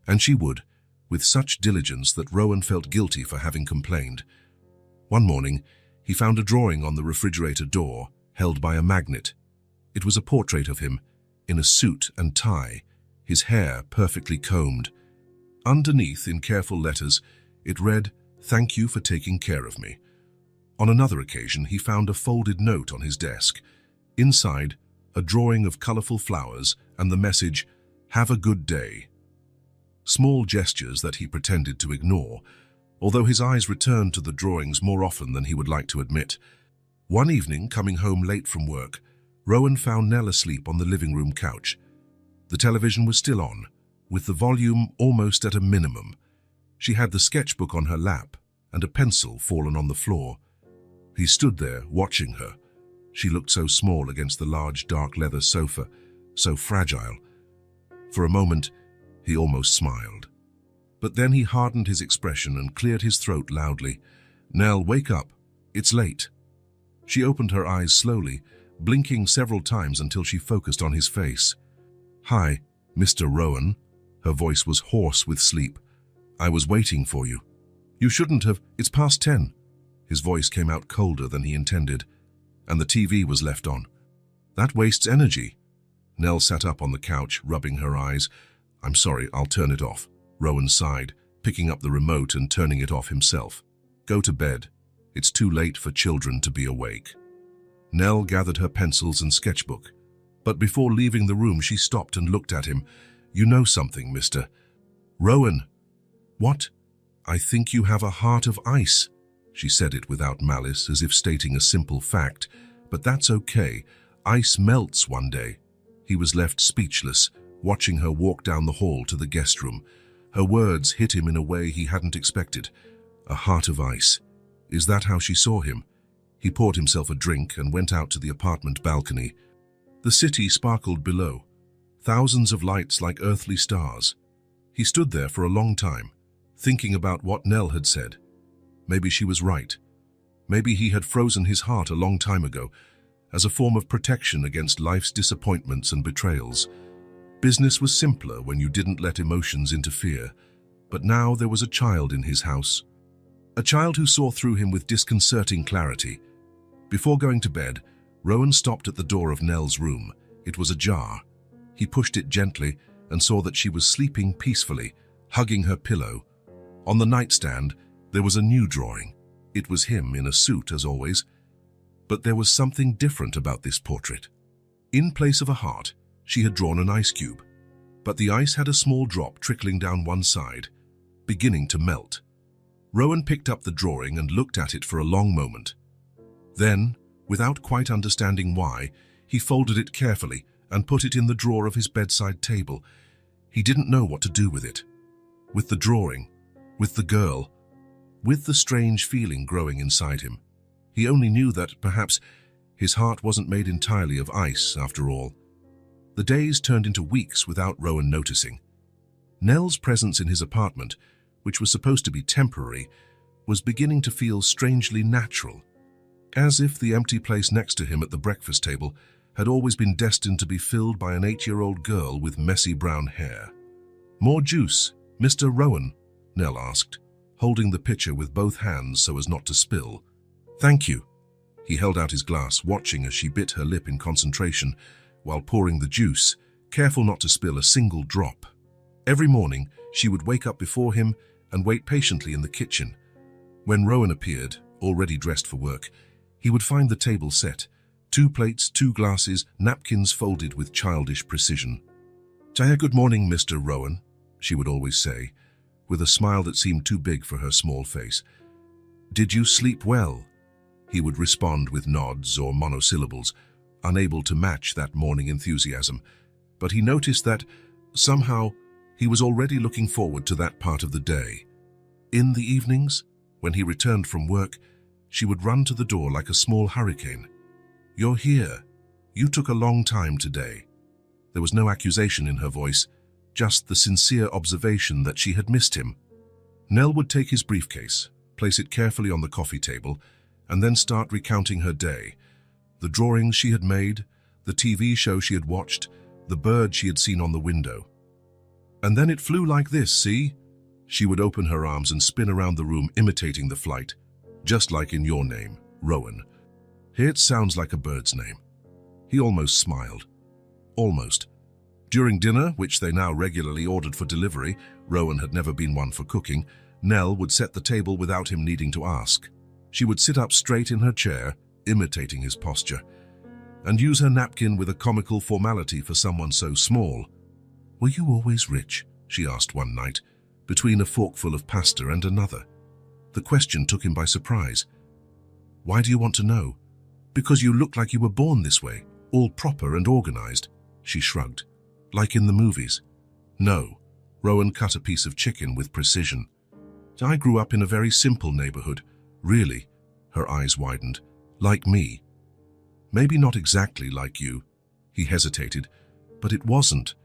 And she would, with such diligence that Rowan felt guilty for having complained. One morning, he found a drawing on the refrigerator door, held by a magnet. It was a portrait of him, in a suit and tie, his hair perfectly combed. Underneath, in careful letters, it read, "Thank you for taking care of me." On another occasion, he found a folded note on his desk. Inside, a drawing of colorful flowers and the message, "Have a good day." Small gestures that he pretended to ignore, although his eyes returned to the drawings more often than he would like to admit. One evening, coming home late from work, Rowan found Nell asleep on the living room couch. The television was still on, with the volume almost at a minimum. She had the sketchbook on her lap and a pencil fallen on the floor. He stood there, watching her. She looked so small against the large dark leather sofa, so fragile. For a moment, he almost smiled. But then he hardened his expression and cleared his throat loudly. "Nell, wake up. It's late." She opened her eyes slowly, blinking several times until she focused on his face. "Hi, Mr. Rowan." Her voice was hoarse with sleep. "I was waiting for you." "You shouldn't have. It's past 10. His voice came out colder than he intended, and the TV was left on. "That wastes energy." Nell sat up on the couch, rubbing her eyes. "I'm sorry, I'll turn it off." Rowan sighed, picking up the remote and turning it off himself. "Go to bed. It's too late for children to be awake." Nell gathered her pencils and sketchbook. But before leaving the room, she stopped and looked at him. "You know something, Mr. Rowan." "What?" "I think you have a heart of ice." She said it without malice, as if stating a simple fact. "But that's okay. Ice melts one day." He was left speechless, watching her walk down the hall to the guest room. Her words hit him in a way he hadn't expected. A heart of ice. Is that how she saw him? He poured himself a drink and went out to the apartment balcony. The city sparkled below, thousands of lights like earthly stars. He stood there for a long time, thinking about what Nell had said. Maybe she was right. Maybe he had frozen his heart a long time ago, as a form of protection against life's disappointments and betrayals. Business was simpler when you didn't let emotions interfere. But now there was a child in his house. A child who saw through him with disconcerting clarity. Before going to bed, Rowan stopped at the door of Nell's room. It was ajar. He pushed it gently and saw that she was sleeping peacefully, hugging her pillow. On the nightstand, there was a new drawing. It was him in a suit, as always. But there was something different about this portrait. In place of a heart, she had drawn an ice cube. But the ice had a small drop trickling down one side, beginning to melt. Rowan picked up the drawing and looked at it for a long moment. Then, without quite understanding why, he folded it carefully and put it in the drawer of his bedside table. He didn't know what to do with it. With the drawing, with the girl, with the strange feeling growing inside him. He only knew that, perhaps, his heart wasn't made entirely of ice, after all. The days turned into weeks without Rowan noticing. Nell's presence in his apartment, which was supposed to be temporary, was beginning to feel strangely natural, as if the empty place next to him at the breakfast table had always been destined to be filled by an 8-year-old girl with messy brown hair. "More juice, Mr. Rowan?" Nell asked, holding the pitcher with both hands so as not to spill. "Thank you." He held out his glass, watching as she bit her lip in concentration while pouring the juice, careful not to spill a single drop. Every morning, she would wake up before him and wait patiently in the kitchen. When Rowan appeared, already dressed for work, he would find the table set, 2 plates, 2 glasses, napkins folded with childish precision. "Jaya, good morning, Mr. Rowan," she would always say, with a smile that seemed too big for her small face. "Did you sleep well?" He would respond with nods or monosyllables, unable to match that morning enthusiasm. But he noticed that, somehow, he was already looking forward to that part of the day. In the evenings, when he returned from work, she would run to the door like a small hurricane. "You're here. You took a long time today." There was no accusation in her voice, just the sincere observation that she had missed him. Nell would take his briefcase, place it carefully on the coffee table, and then start recounting her day. The drawings she had made, the TV show she had watched, the bird she had seen on the window. "And then it flew like this, see?" She would open her arms and spin around the room, imitating the flight. "Just like in your name, Rowan. It sounds like a bird's name." He almost smiled. Almost. During dinner, which they now regularly ordered for delivery, Rowan had never been one for cooking, Nell would set the table without him needing to ask. She would sit up straight in her chair, imitating his posture, and use her napkin with a comical formality for someone so small. "Were you always rich?" she asked one night, between a forkful of pasta and another. The question took him by surprise. "Why do you want to know?" "Because you look like you were born this way, all proper and organized." She shrugged. "Like in the movies?" "No." Rowan cut a piece of chicken with precision. "I grew up in a very simple neighborhood. Really?" Her eyes widened. "Like me?" "Maybe not exactly like you." He hesitated. "But it wasn't.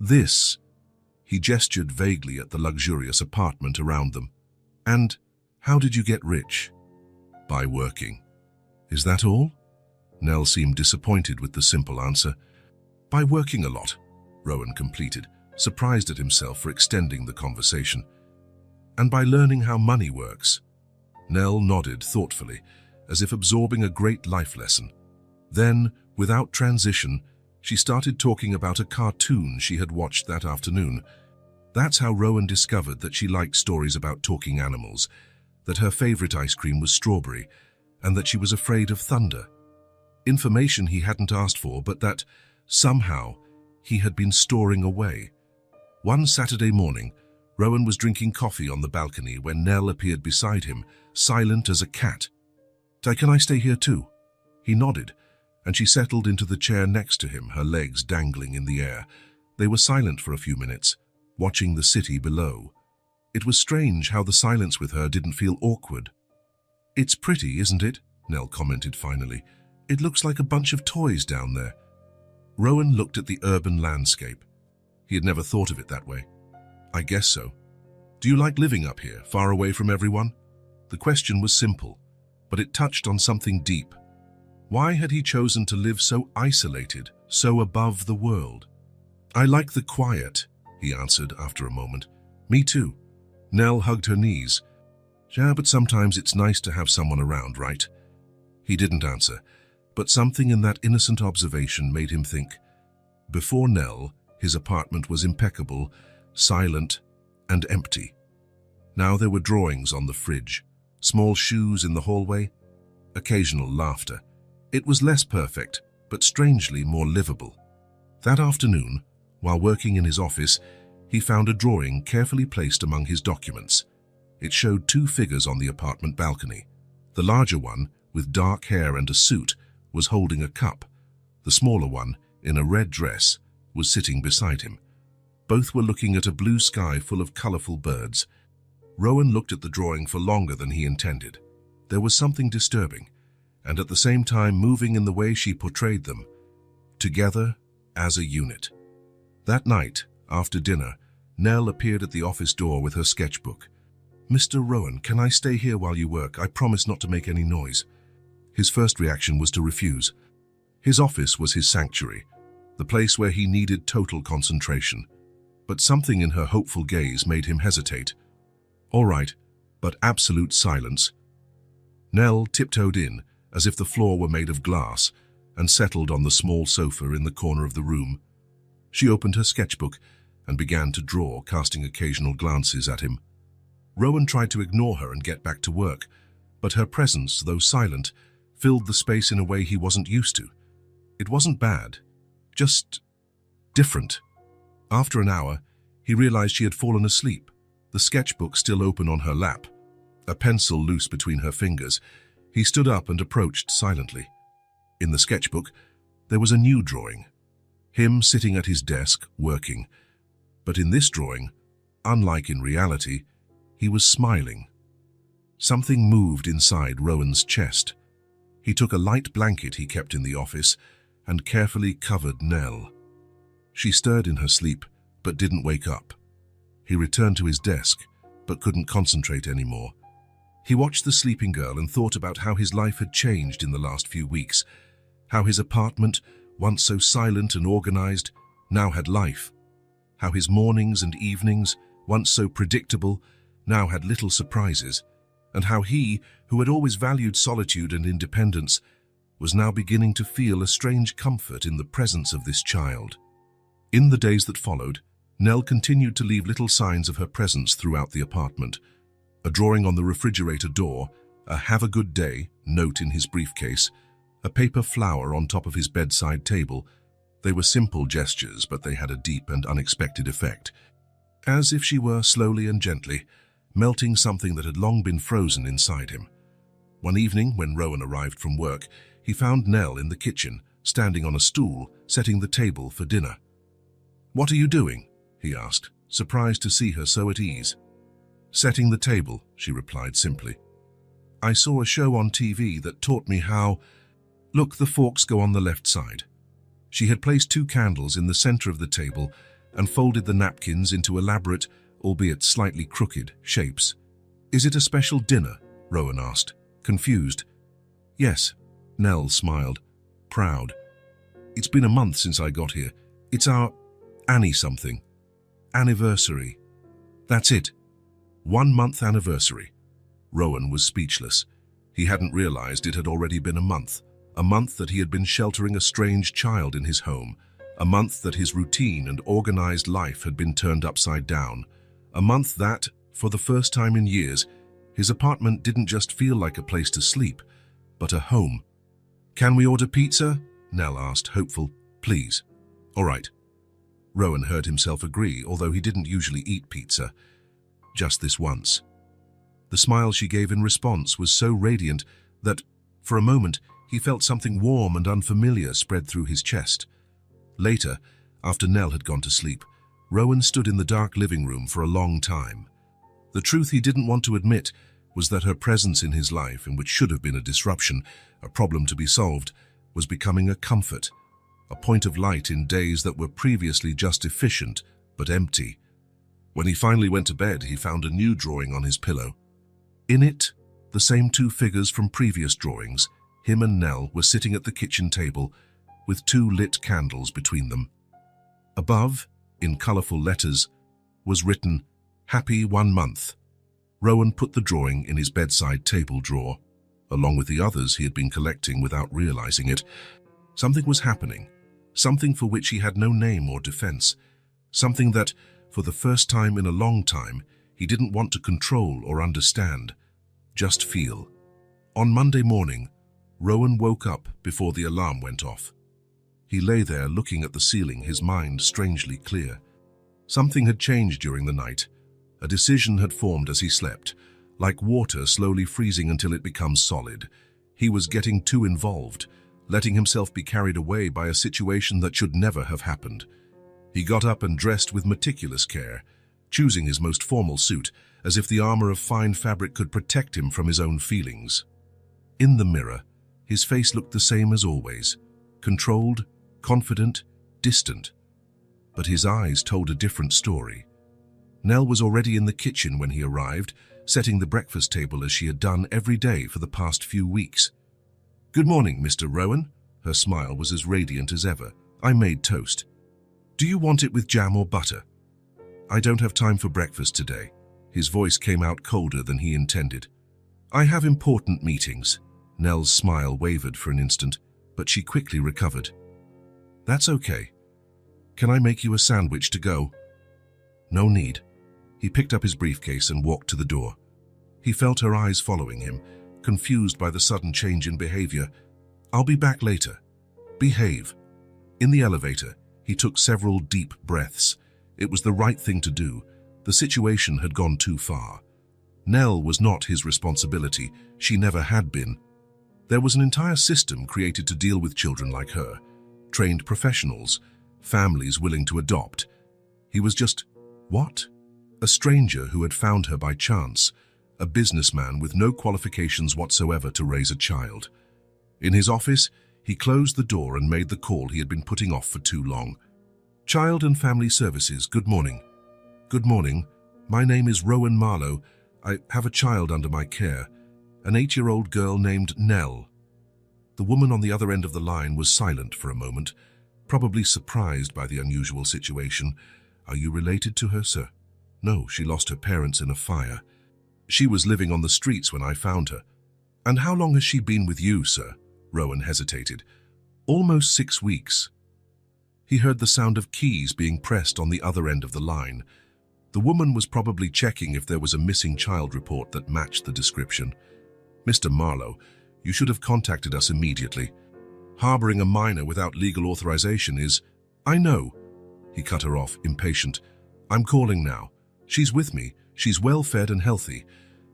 This." He gestured vaguely at the luxurious apartment around them. "And how did you get rich?" "By working." "Is that all?" Nell seemed disappointed with the simple answer. "By working a lot," Rowan completed, surprised at himself for extending the conversation. "And by learning how money works." Nell nodded thoughtfully, as if absorbing a great life lesson. Then, without transition, she started talking about a cartoon she had watched that afternoon. That's how Rowan discovered that she liked stories about talking animals, that her favorite ice cream was strawberry, and that she was afraid of thunder. Information he hadn't asked for, but that, somehow, he had been storing away. One Saturday morning, Rowan was drinking coffee on the balcony when Nell appeared beside him, silent as a cat. "Can I stay here too?" He nodded, and she settled into the chair next to him, her legs dangling in the air. They were silent for a few minutes, watching the city below. It was strange how the silence with her didn't feel awkward. "It's pretty, isn't it?" Nell commented finally. "It looks like a bunch of toys down there." Rowan looked at the urban landscape. He had never thought of it that way. "I guess so." "Do you like living up here, far away from everyone?" The question was simple, but it touched on something deep. Why had he chosen to live so isolated, so above the world? "I like the quiet," he answered after a moment. "Me too." Nell hugged her knees. Yeah, but sometimes it's nice to have someone around, right? He didn't answer, but something in that innocent observation made him think. Before Nell, his apartment was impeccable, silent, and empty. Now there were drawings on the fridge, small shoes in the hallway, occasional laughter. It was less perfect, but strangely more livable. That afternoon, while working in his office, he found a drawing carefully placed among his documents. It showed two figures on the apartment balcony. The larger one, with dark hair and a suit, was holding a cup. The smaller one, in a red dress, was sitting beside him. Both were looking at a blue sky full of colorful birds. Rowan looked at the drawing for longer than he intended. There was something disturbing, and at the same time moving in the way she portrayed them, together as a unit. That night, after dinner, Nell appeared at the office door with her sketchbook. "Mr. Rowan, can I stay here while you work? I promise not to make any noise." His first reaction was to refuse. His office was his sanctuary, the place where he needed total concentration. But something in her hopeful gaze made him hesitate. "All right, but absolute silence." Nell tiptoed in, as if the floor were made of glass, and settled on the small sofa in the corner of the room. She opened her sketchbook and began to draw, casting occasional glances at him. Rowan tried to ignore her and get back to work, but her presence, though silent, filled the space in a way he wasn't used to. It wasn't bad, just different. After an hour, he realized she had fallen asleep, the sketchbook still open on her lap, a pencil loose between her fingers. He stood up and approached silently. In the sketchbook, there was a new drawing. Him sitting at his desk, working. But in this drawing, unlike in reality, he was smiling. Something moved inside Rowan's chest. He took a light blanket he kept in the office and carefully covered Nell. She stirred in her sleep, but didn't wake up. He returned to his desk, but couldn't concentrate anymore. He watched the sleeping girl and thought about how his life had changed in the last few weeks, how his apartment, once so silent and organized, now had life, how his mornings and evenings, once so predictable, now had little surprises, and how he, who had always valued solitude and independence, was now beginning to feel a strange comfort in the presence of this child. In the days that followed, Nell continued to leave little signs of her presence throughout the apartment. A drawing on the refrigerator door, a "have a good day" note in his briefcase, a paper flower on top of his bedside table. They were simple gestures, but they had a deep and unexpected effect. As if she were, slowly and gently, melting something that had long been frozen inside him. One evening, when Rowan arrived from work, he found Nell in the kitchen, standing on a stool, setting the table for dinner. "What are you doing?" he asked, surprised to see her so at ease. "Setting the table," she replied simply. "I saw a show on TV that taught me how... Look, the forks go on the left side." She had placed 2 candles in the center of the table and folded the napkins into elaborate, albeit slightly crooked, shapes. "Is it a special dinner?" Rowan asked, confused. "Yes," Nell smiled, proud. "It's been a month since I got here. It's our Annie something. Anniversary. That's it. 1-month anniversary." Rowan was speechless. He hadn't realized it had already been a month that he had been sheltering a strange child in his home, a month that his routine and organized life had been turned upside down, a month that, for the first time in years, his apartment didn't just feel like a place to sleep, but a home. "Can we order pizza?" Nell asked, hopeful. "Please." "All right." Rowan heard himself agree, although he didn't usually eat pizza. Just this once. The smile she gave in response was so radiant that, for a moment, he felt something warm and unfamiliar spread through his chest. Later, after Nell had gone to sleep, Rowan stood in the dark living room for a long time. The truth he didn't want to admit was that her presence in his life, in which should have been a disruption, a problem to be solved, was becoming a comfort, a point of light in days that were previously just efficient but empty. When he finally went to bed, he found a new drawing on his pillow. In it, the same 2 figures from previous drawings, him and Nell, were sitting at the kitchen table with 2 lit candles between them. Above, in colorful letters, was written, Happy 1 month. Rowan put the drawing in his bedside table drawer, along with the others he had been collecting without realizing it. Something was happening, something for which he had no name or defense, something that, for the first time in a long time, he didn't want to control or understand, just feel. On Monday morning, Rowan woke up before the alarm went off. He lay there looking at the ceiling, his mind strangely clear. Something had changed during the night. A decision had formed as he slept, like water slowly freezing until it becomes solid. He was getting too involved, letting himself be carried away by a situation that should never have happened. He got up and dressed with meticulous care, choosing his most formal suit, as if the armor of fine fabric could protect him from his own feelings. In the mirror, his face looked the same as always, controlled, confident, distant. But his eyes told a different story. Nell was already in the kitchen when he arrived, setting the breakfast table as she had done every day for the past few weeks. "Good morning, Mr. Rowan." Her smile was as radiant as ever. "I made toast. Do you want it with jam or butter?" "I don't have time for breakfast today." His voice came out colder than he intended. "I have important meetings." Nell's smile wavered for an instant, but she quickly recovered. "That's okay. Can I make you a sandwich to go?" "No need." He picked up his briefcase and walked to the door. He felt her eyes following him, confused by the sudden change in behavior. "I'll be back later. Behave." In the elevator, he took several deep breaths. It was the right thing to do. The situation had gone too far. Nell was not his responsibility. She never had been. There was an entire system created to deal with children like her. Trained professionals, families willing to adopt. He was just, what? A stranger who had found her by chance, a businessman with no qualifications whatsoever to raise a child. In his office, he closed the door and made the call he had been putting off for too long. "Child and Family Services, good morning." "Good morning. My name is Rowan Marlowe. I have a child under my care, an 8-year-old girl named Nell." The woman on the other end of the line was silent for a moment, probably surprised by the unusual situation. "Are you related to her, sir?" "No, she lost her parents in a fire. She was living on the streets when I found her." "And how long has she been with you, sir?" Rowan hesitated. "Almost 6 weeks." He heard the sound of keys being pressed on the other end of the line. The woman was probably checking if there was a missing child report that matched the description. "Mr. Marlowe, you should have contacted us immediately. Harboring a minor without legal authorization is—" "I know." He cut her off, impatient. "I'm calling now. She's with me. She's well-fed and healthy.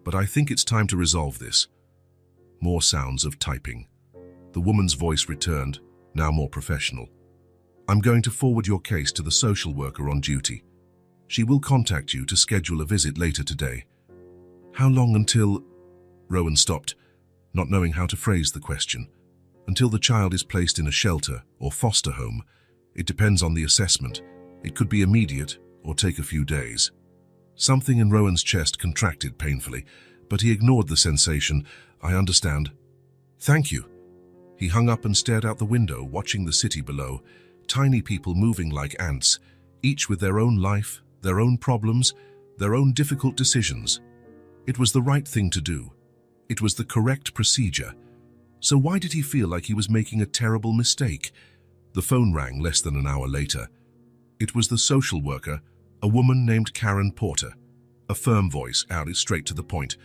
But I think it's time to resolve this." More sounds of typing. The woman's voice returned, now more professional. "I'm going to forward your case to the social worker on duty. She will contact you to schedule a visit later today." "How long until—" Rowan stopped, not knowing how to phrase the question. "Until the child is placed in a shelter or foster home. It depends on the assessment. It could be immediate or take a few days." Something in Rowan's chest contracted painfully, but he ignored the sensation. "I understand. Thank you." He hung up and stared out the window, watching the city below. Tiny people moving like ants, each with their own life, their own problems, their own difficult decisions. It was the right thing to do. It was the correct procedure. So why did he feel like he was making a terrible mistake? The phone rang less than an hour later. It was the social worker, a woman named Karen Porter. A firm voice, out straight to the point.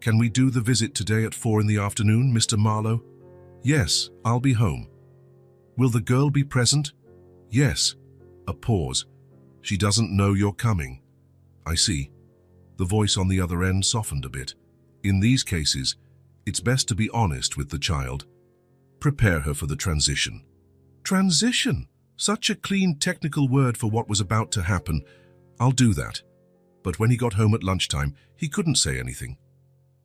"Can we do the visit today at 4 in the afternoon, Mr. Marlowe?" "Yes, I'll be home." "Will the girl be present?" "Yes." A pause. "She doesn't know you're coming." "I see." The voice on the other end softened a bit. "In these cases, it's best to be honest with the child. Prepare her for the transition." Transition? Such a clean technical word for what was about to happen. "I'll do that." But when he got home at lunchtime, he couldn't say anything.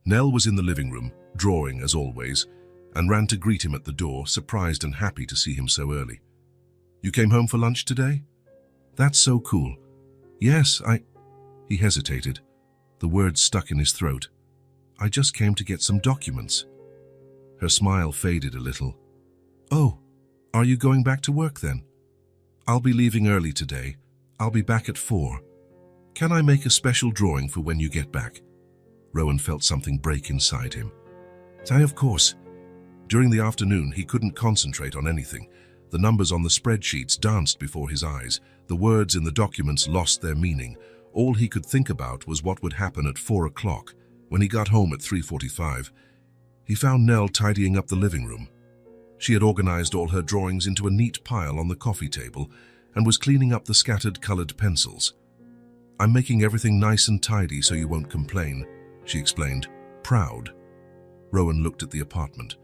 Nell was in the living room, drawing as always, and ran to greet him at the door, surprised and happy to see him so early. "You came home for lunch today?" "That's so cool." "Yes, He hesitated. The words stuck in his throat. "I just came to get some documents." Her smile faded a little. "Oh, are you going back to work then?" "I'll be leaving early today. I'll be back at 4. Can I make a special drawing for when you get back? Rowan felt something break inside him. Say, of course. During the afternoon, he couldn't concentrate on anything. The numbers on the spreadsheets danced before his eyes. The words in the documents lost their meaning. All he could think about was what would happen at 4 o'clock. When he got home at 3:45, he found Nell tidying up the living room. She had organized all her drawings into a neat pile on the coffee table and was cleaning up the scattered colored pencils. I'm making everything nice and tidy so you won't complain, she explained, proud. Rowan looked at the apartment.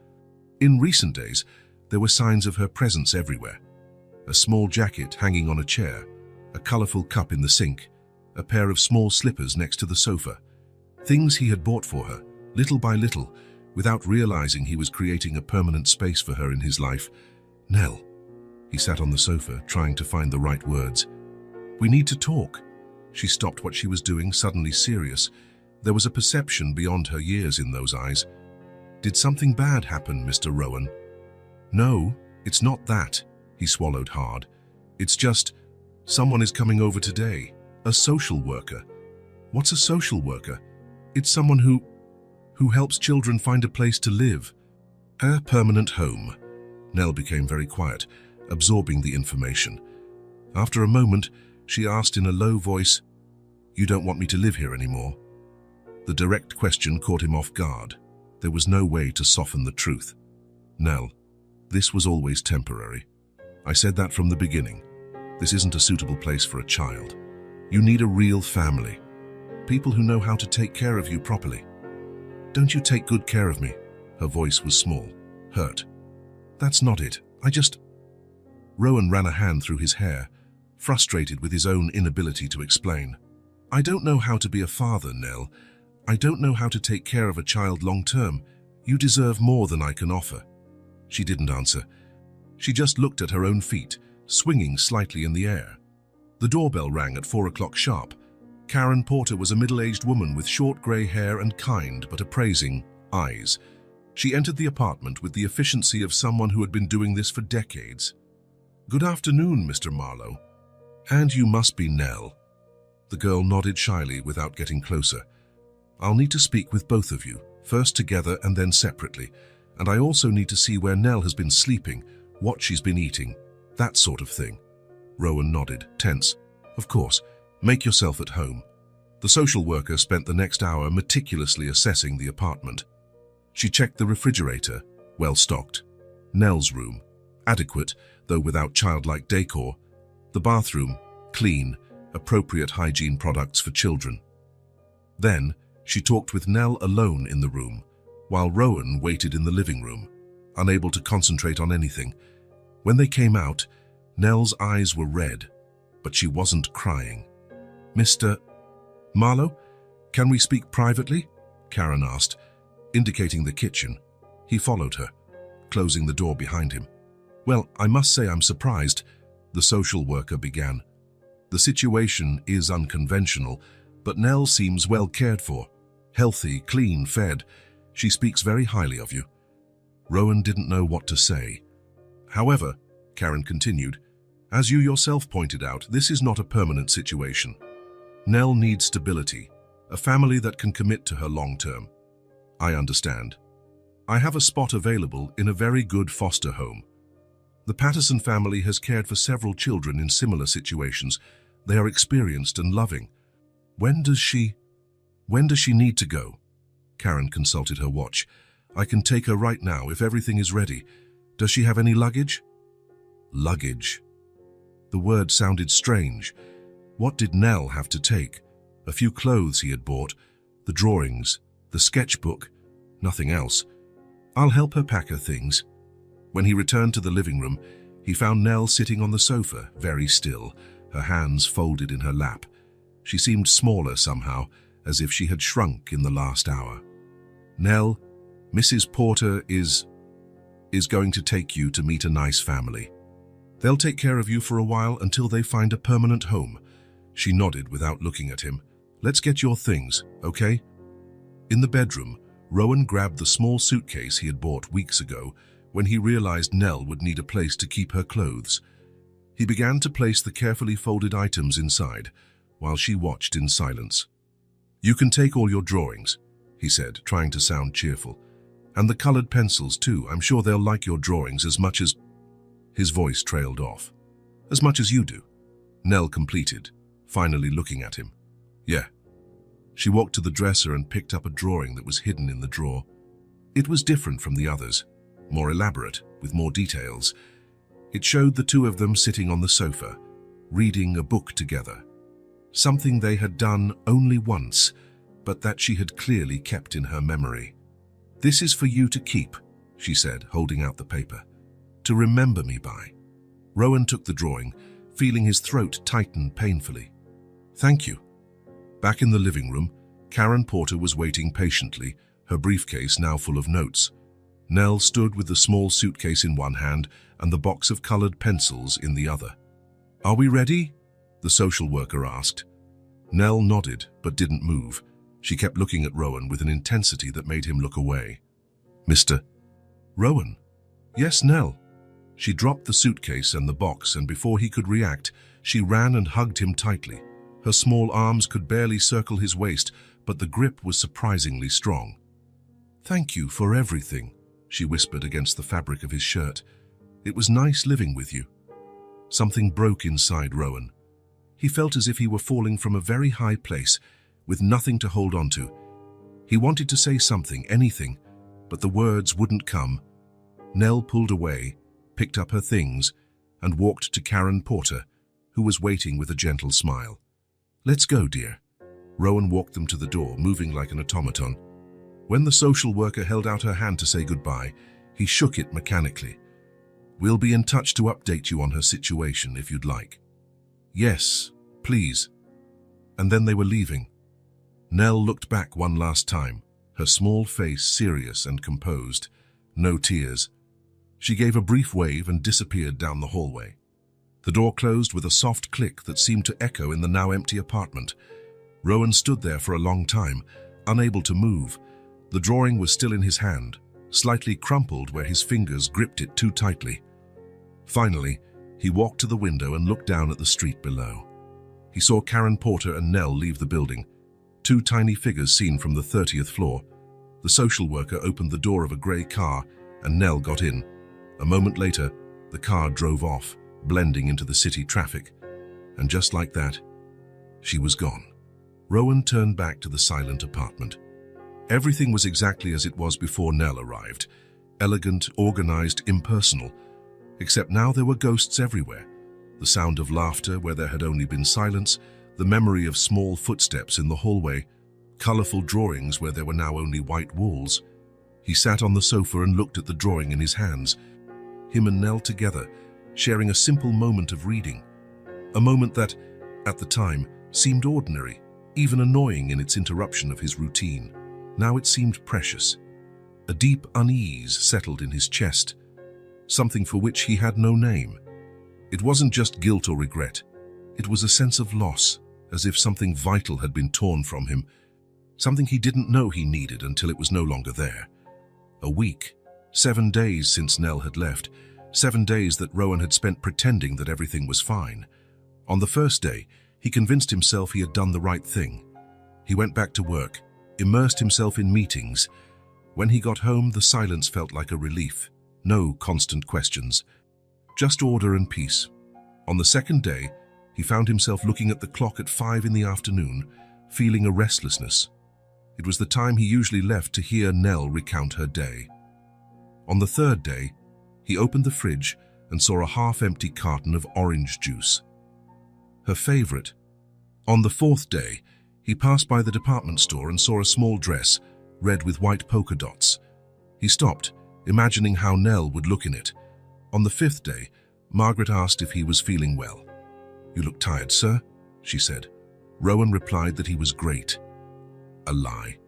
In recent days, there were signs of her presence everywhere. A small jacket hanging on a chair, a colorful cup in the sink, a pair of small slippers next to the sofa. Things he had bought for her, little by little, without realizing he was creating a permanent space for her in his life. Nell. He sat on the sofa, trying to find the right words. We need to talk. She stopped what she was doing, suddenly serious. There was a perception beyond her years in those eyes. Did something bad happen, Mr. Rowan? No, it's not that, he swallowed hard. It's just, someone is coming over today. A social worker. What's a social worker? It's someone who helps children find a place to live. A permanent home. Nell became very quiet, absorbing the information. After a moment, she asked in a low voice, You don't want me to live here anymore? The direct question caught him off guard. There was no way to soften the truth. Nell, this was always temporary. I said that from the beginning. This isn't a suitable place for a child. You need a real family. People who know how to take care of you properly. Don't you take good care of me? Her voice was small, hurt. That's not it. Rowan ran a hand through his hair, frustrated with his own inability to explain. I don't know how to be a father, Nell. I don't know how to take care of a child long term. You deserve more than I can offer. She didn't answer. She just looked at her own feet, swinging slightly in the air. The doorbell rang at 4 o'clock sharp. Karen Porter was a middle-aged woman with short grey hair and kind but appraising eyes. She entered the apartment with the efficiency of someone who had been doing this for decades. Good afternoon, Mr. Marlowe. And you must be Nell. The girl nodded shyly without getting closer. I'll need to speak with both of you, first together and then separately. And I also need to see where Nell has been sleeping, what she's been eating, that sort of thing. Rowan nodded, tense. Of course. Make yourself at home. The social worker spent the next hour meticulously assessing the apartment. She checked the refrigerator, well stocked. Nell's room, adequate, though without childlike decor. The bathroom, clean, appropriate hygiene products for children. Then, she talked with Nell alone in the room, while Rowan waited in the living room, unable to concentrate on anything. When they came out, Nell's eyes were red, but she wasn't crying. Mr. Marlowe, can we speak privately? Karen asked, indicating the kitchen. He followed her, closing the door behind him. Well, I must say I'm surprised, the social worker began. The situation is unconventional, but Nell seems well cared for. Healthy, clean, fed. She speaks very highly of you. Rowan didn't know what to say. However, Karen continued, as you yourself pointed out, this is not a permanent situation. Nell needs stability, a family that can commit to her long term. I understand. I have a spot available in a very good foster home. The Patterson family has cared for several children in similar situations. They are experienced and loving. When does she need to go? Karen consulted her watch. I can take her right now if everything is ready. Does she have any luggage? Luggage. The word sounded strange. What did Nell have to take? A few clothes he had bought, the drawings, the sketchbook, nothing else. I'll help her pack her things. When he returned to the living room, he found Nell sitting on the sofa, very still, her hands folded in her lap. She seemed smaller somehow, as if she had shrunk in the last hour. Nell, Mrs. Porter is going to take you to meet a nice family. They'll take care of you for a while until they find a permanent home. She nodded without looking at him. Let's get your things, okay? In the bedroom, Rowan grabbed the small suitcase he had bought weeks ago when he realized Nell would need a place to keep her clothes. He began to place the carefully folded items inside, while she watched in silence. "You can take all your drawings," he said, trying to sound cheerful. "And the colored pencils too. I'm sure they'll like your drawings as much as—" His voice trailed off. "As much as you do," Nell completed, finally looking at him. "Yeah." She walked to the dresser and picked up a drawing that was hidden in the drawer. It was different from the others, more elaborate, with more details. It showed the two of them sitting on the sofa, reading a book together. Something they had done only once, but that she had clearly kept in her memory. "This is for you to keep," she said, holding out the paper. "To remember me by." Rowan took the drawing, feeling his throat tighten painfully. "Thank you." Back in the living room, Karen Porter was waiting patiently, her briefcase now full of notes. Nell stood with the small suitcase in one hand and the box of colored pencils in the other. "Are we ready?" the social worker asked. Nell nodded, but didn't move. She kept looking at Rowan with an intensity that made him look away. "Mr. Rowan?" "Yes, Nell." She dropped the suitcase and the box, and before he could react, she ran and hugged him tightly. Her small arms could barely circle his waist, but the grip was surprisingly strong. "Thank you for everything," she whispered against the fabric of his shirt. "It was nice living with you." Something broke inside Rowan. He felt as if he were falling from a very high place, with nothing to hold on to. He wanted to say something, anything, but the words wouldn't come. Nell pulled away, picked up her things, and walked to Karen Porter, who was waiting with a gentle smile. "Let's go, dear." Rowan walked them to the door, moving like an automaton. When the social worker held out her hand to say goodbye, he shook it mechanically. "We'll be in touch to update you on her situation if you'd like." "Yes, please." And then they were leaving. Nell looked back one last time, her small face serious and composed, no tears. She gave a brief wave and disappeared down the hallway. The door closed with a soft click that seemed to echo in the now empty apartment. Rowan stood there for a long time, unable to move. The drawing was still in his hand, slightly crumpled where his fingers gripped it too tightly. Finally, he walked to the window and looked down at the street below. He saw Karen Porter and Nell leave the building, two tiny figures seen from the 30th floor. The social worker opened the door of a grey car and Nell got in. A moment later, the car drove off, blending into the city traffic. And just like that, she was gone. Rowan turned back to the silent apartment. Everything was exactly as it was before Nell arrived. Elegant, organized, impersonal. Except now there were ghosts everywhere. The sound of laughter where there had only been silence, the memory of small footsteps in the hallway, colorful drawings where there were now only white walls. He sat on the sofa and looked at the drawing in his hands. Him and Nell together, sharing a simple moment of reading. A moment that, at the time, seemed ordinary, even annoying in its interruption of his routine. Now it seemed precious. A deep unease settled in his chest, something for which he had no name. It wasn't just guilt or regret. It was a sense of loss, as if something vital had been torn from him, something he didn't know he needed until it was no longer there. A week, 7 days since Nell had left, 7 days that Rowan had spent pretending that everything was fine. On the first day, he convinced himself he had done the right thing. He went back to work, immersed himself in meetings. When he got home, the silence felt like a relief. No constant questions, just order and peace. On the second day, he found himself looking at the clock at 5 in the afternoon, feeling a restlessness. It was the time he usually left to hear Nell recount her day. On the third day, he opened the fridge and saw a half-empty carton of orange juice. Her favorite. On the fourth day, he passed by the department store and saw a small dress, red with white polka dots. He stopped, imagining how Nell would look in it. On the fifth day, Margaret asked if he was feeling well. "You look tired, sir," she said. Rowan replied that he was great. A lie.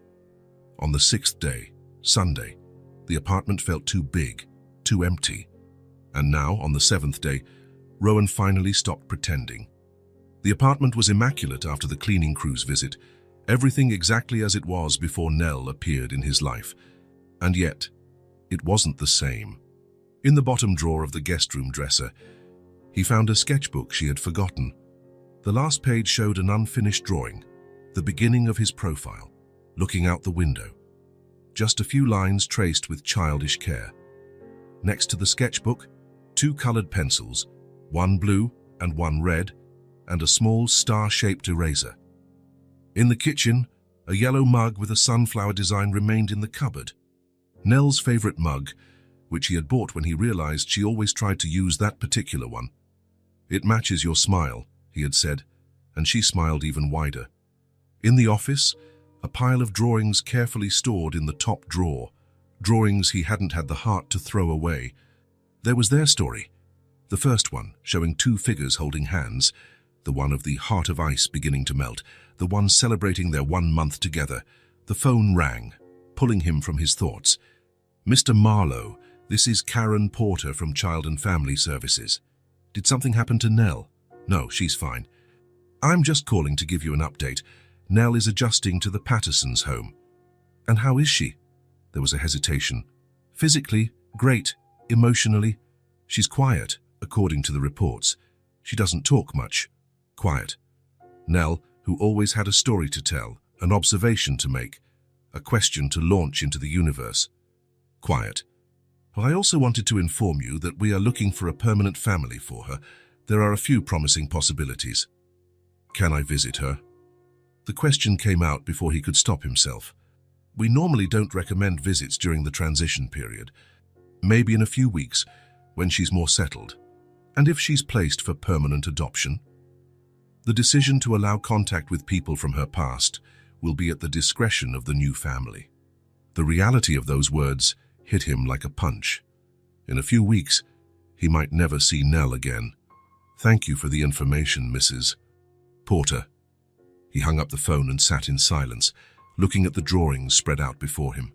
On the sixth day, Sunday, the apartment felt too big, too empty. And now, on the seventh day, Rowan finally stopped pretending. The apartment was immaculate after the cleaning crew's visit, everything exactly as it was before Nell appeared in his life. And yet, it wasn't the same. In the bottom drawer of the guest room dresser, he found a sketchbook she had forgotten. The last page showed an unfinished drawing, the beginning of his profile, looking out the window. Just a few lines traced with childish care. Next to the sketchbook, 2 colored pencils, one blue and one red, and a small star-shaped eraser. In the kitchen, a yellow mug with a sunflower design remained in the cupboard. Nell's favorite mug, which he had bought when he realized she always tried to use that particular one. "It matches your smile," he had said, and she smiled even wider. In the office, a pile of drawings carefully stored in the top drawer, drawings he hadn't had the heart to throw away. There was their story. The first one, showing 2 figures holding hands, the one of the heart of ice beginning to melt, the one celebrating their 1 month together. The phone rang, pulling him from his thoughts. "Mr. Marlowe, this is Karen Porter from Child and Family Services. Did something happen to Nell?" "No, she's fine. I'm just calling to give you an update. Nell is adjusting to the Pattersons' home." "And how is she?" There was a hesitation. "Physically, great. Emotionally, she's quiet, according to the reports. She doesn't talk much. Quiet." Nell, who always had a story to tell, an observation to make, a question to launch into the universe. Quiet. "Well, I also wanted to inform you that we are looking for a permanent family for her. There are a few promising possibilities." "Can I visit her?" The question came out before he could stop himself. "We normally don't recommend visits during the transition period. Maybe in a few weeks, when she's more settled. And if she's placed for permanent adoption?" The decision to allow contact with people from her past will be at the discretion of the new family. The reality of those words hit him like a punch. In a few weeks, he might never see Nell again. "Thank you for the information, Mrs. Porter." He hung up the phone and sat in silence, looking at the drawings spread out before him.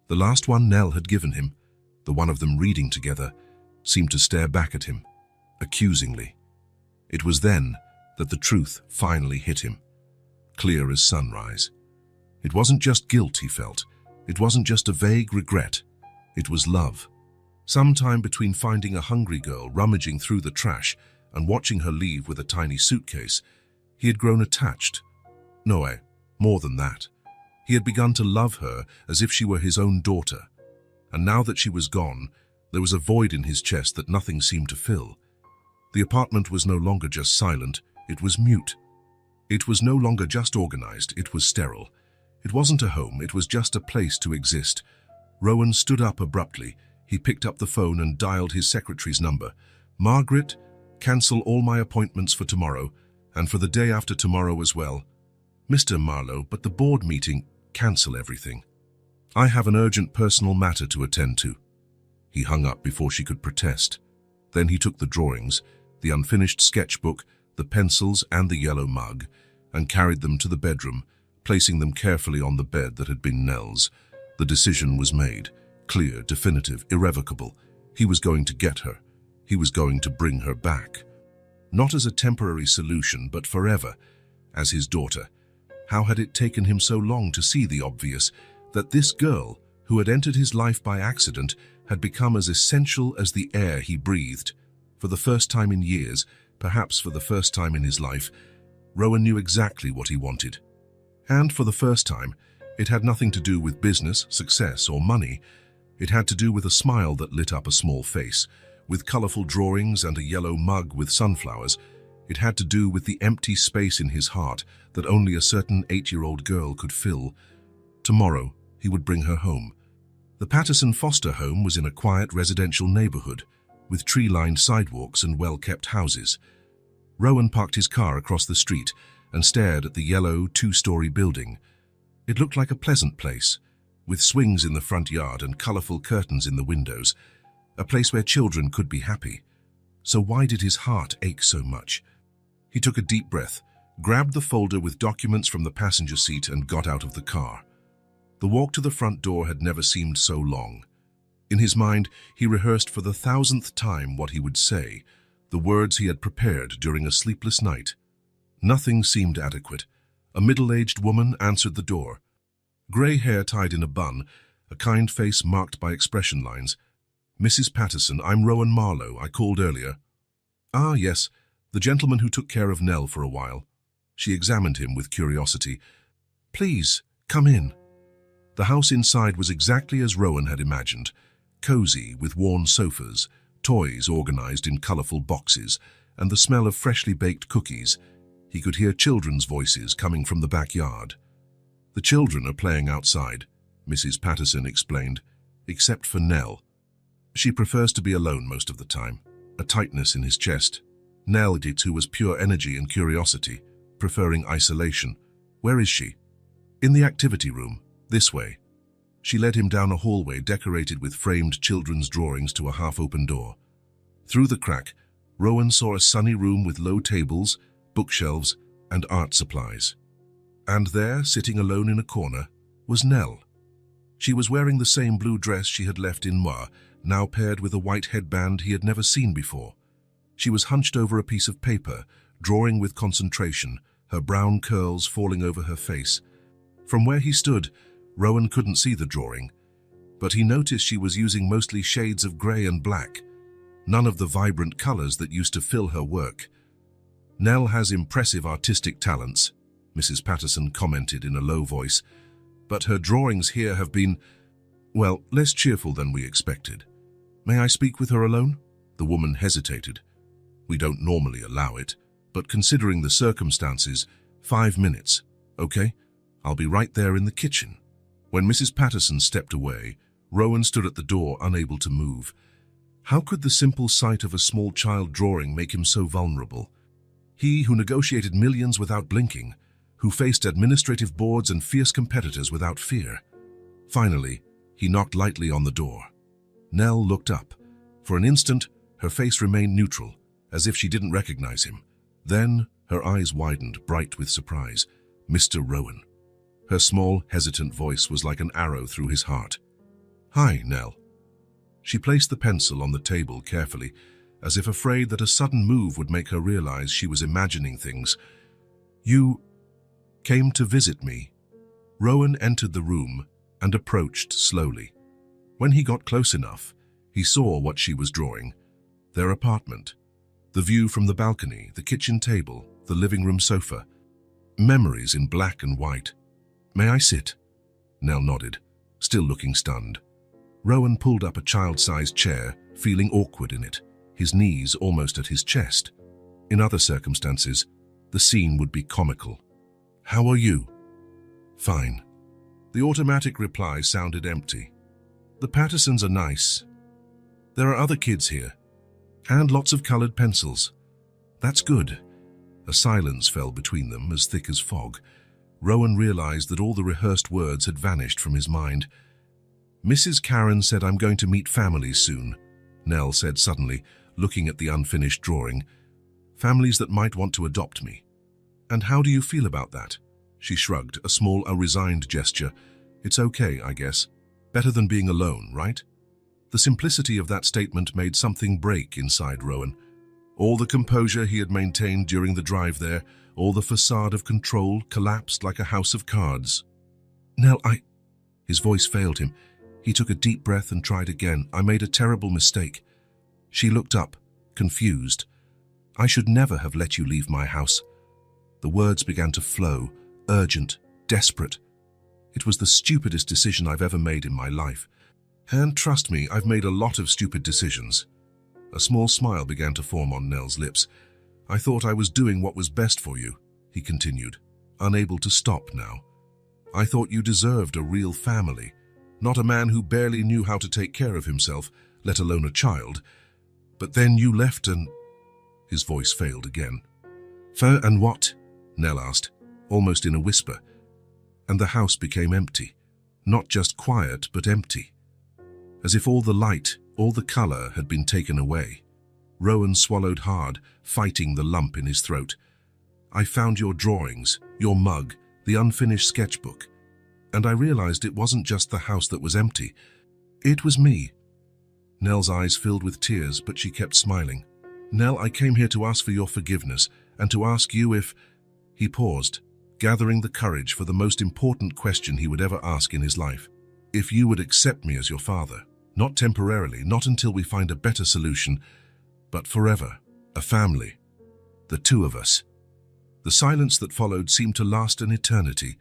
The last one Nell had given him, the one of them reading together, seemed to stare back at him, accusingly. It was then that the truth finally hit him, clear as sunrise. It wasn't just guilt he felt. It wasn't just a vague regret. It was love. Sometime between finding a hungry girl rummaging through the trash and watching her leave with a tiny suitcase, he had grown attached. No, more than that. He had begun to love her as if she were his own daughter. And now that she was gone, there was a void in his chest that nothing seemed to fill. The apartment was no longer just silent, it was mute. It was no longer just organized, it was sterile. It wasn't a home, it was just a place to exist. Rowan stood up abruptly. He picked up the phone and dialed his secretary's number. "Margaret, cancel all my appointments for tomorrow, and for the day after tomorrow as well. Mr. Marlowe, but the board meeting, cancel everything. I have an urgent personal matter to attend to." He hung up before she could protest. Then he took the drawings, the unfinished sketchbook, the pencils and the yellow mug, and carried them to the bedroom, placing them carefully on the bed that had been Nell's. The decision was made, clear, definitive, irrevocable. He was going to get her. He was going to bring her back. Not as a temporary solution, but forever, as his daughter. How had it taken him so long to see the obvious, that this girl, who had entered his life by accident, had become as essential as the air he breathed? For the first time in years, perhaps for the first time in his life, Rowan knew exactly what he wanted. And for the first time, it had nothing to do with business, success, or money. It had to do with a smile that lit up a small face, with colorful drawings and a yellow mug with sunflowers. It had to do with the empty space in his heart that only a certain 8-year-old girl could fill. Tomorrow, he would bring her home. The Patterson foster home was in a quiet residential neighborhood, with tree-lined sidewalks and well-kept houses. Rowan parked his car across the street and stared at the yellow 2-story building. It looked like a pleasant place, with swings in the front yard and colorful curtains in the windows, a place where children could be happy. So why did his heart ache so much? He took a deep breath, grabbed the folder with documents from the passenger seat and got out of the car. The walk to the front door had never seemed so long. In his mind, he rehearsed for the 1000th time what he would say, the words he had prepared during a sleepless night. Nothing seemed adequate. A middle-aged woman answered the door. Gray hair tied in a bun, a kind face marked by expression lines. "Mrs. Patterson, I'm Rowan Marlowe. I called earlier." "Ah, yes. The gentleman who took care of Nell for a while. She examined him with curiosity. "Please, come in." The house inside was exactly as Rowan had imagined, cozy with worn sofas, toys organized in colorful boxes, and the smell of freshly baked cookies. He could hear children's voices coming from the backyard. "The children are playing outside," Mrs. Patterson explained, "except for Nell. She prefers to be alone most of the time." A tightness in his chest. Nell, who was pure energy and curiosity, preferring isolation. "Where is she?" "In the activity room. This way." She led him down a hallway decorated with framed children's drawings to a half-open door. Through the crack, Rowan saw a sunny room with low tables, bookshelves, and art supplies. And there, sitting alone in a corner, was Nell. She was wearing the same blue dress she had left in Moir, now paired with a white headband he had never seen before. She was hunched over a piece of paper, drawing with concentration, her brown curls falling over her face. From where he stood, Rowan couldn't see the drawing, but he noticed she was using mostly shades of grey and black, none of the vibrant colours that used to fill her work. "Nell has impressive artistic talents," Mrs. Patterson commented in a low voice, "but her drawings here have been, well, less cheerful than we expected. May I speak with her alone?" The woman hesitated. "We don't normally allow it, but considering the circumstances, 5 minutes, okay? I'll be right there in the kitchen." When Mrs. Patterson stepped away, Rowan stood at the door, unable to move. How could the simple sight of a small child drawing make him so vulnerable? He who negotiated millions without blinking, who faced administrative boards and fierce competitors without fear. Finally, he knocked lightly on the door. Nell looked up. For an instant, her face remained neutral, as if she didn't recognize him. Then, her eyes widened, bright with surprise. "Mr. Rowan." Her small, hesitant voice was like an arrow through his heart. "Hi, Nell." She placed the pencil on the table carefully, as if afraid that a sudden move would make her realize she was imagining things. "You came to visit me." Rowan entered the room and approached slowly. When he got close enough, he saw what she was drawing. Their apartment. The view from the balcony, the kitchen table, the living room sofa. Memories in black and white. "May I sit?" Nell nodded, still looking stunned. Rowan pulled up a child-sized chair, feeling awkward in it, his knees almost at his chest. In other circumstances, the scene would be comical. "How are you?" "Fine." The automatic reply sounded empty. "The Pattersons are nice. There are other kids here. And lots of colored pencils." "That's good." A silence fell between them, as thick as fog. Rowan realized that all the rehearsed words had vanished from his mind. "Mrs. Karen said I'm going to meet families soon," Nell said suddenly, looking at the unfinished drawing. "Families that might want to adopt me." "And how do you feel about that?" She shrugged, a resigned gesture. "It's okay, I guess. Better than being alone, right?" The simplicity of that statement made something break inside Rowan. All the composure he had maintained during the drive there, all the facade of control, collapsed like a house of cards. "Nell, His voice failed him. He took a deep breath and tried again. "I made a terrible mistake." She looked up, confused. "I should never have let you leave my house." The words began to flow, urgent, desperate. "It was the stupidest decision I've ever made in my life. And trust me, I've made a lot of stupid decisions." A small smile began to form on Nell's lips. "I thought I was doing what was best for you," he continued, unable to stop now. "I thought you deserved a real family, not a man who barely knew how to take care of himself, let alone a child. But then you left and—" His voice failed again. "And what?" Nell asked, almost in a whisper. And the house became empty. Not just quiet, but empty. As if all the light, all the color had been taken away. Rowan swallowed hard, fighting the lump in his throat. "I found your drawings, your mug, the unfinished sketchbook, and I realized it wasn't just the house that was empty. It was me." Nell's eyes filled with tears, but she kept smiling. "Nell, I came here to ask for your forgiveness, and to ask you if—" He paused, gathering the courage for the most important question he would ever ask in his life. "If you would accept me as your father, not temporarily, not until we find a better solution, but forever, a family." The two of us. The silence that followed seemed to last an eternity.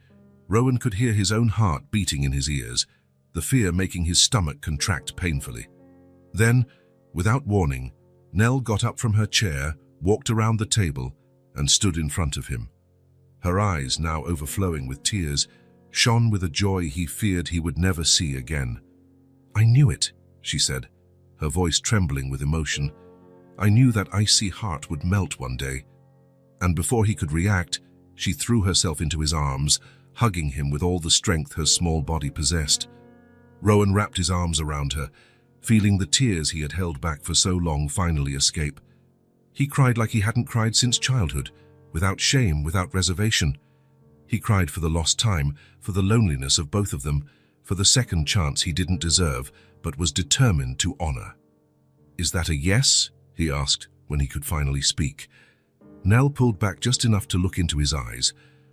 Rowan could hear his own heart beating in his ears, the fear making his stomach contract painfully. Then, without warning, Nell got up from her chair, walked around the table, and stood in front of him. Her eyes, now overflowing with tears, shone with a joy he feared he would never see again. "I knew it," she said, her voice trembling with emotion. "I knew that icy heart would melt one day." And before he could react, she threw herself into his arms, hugging him with all the strength her small body possessed. Rowan wrapped his arms around her, feeling the tears he had held back for so long finally escape. He cried like he hadn't cried since childhood, without shame, without reservation. He cried for the lost time, for the loneliness of both of them, for the second chance he didn't deserve, but was determined to honor. "Is that a yes?" he asked when he could finally speak. Nell pulled back just enough to look into his eyes,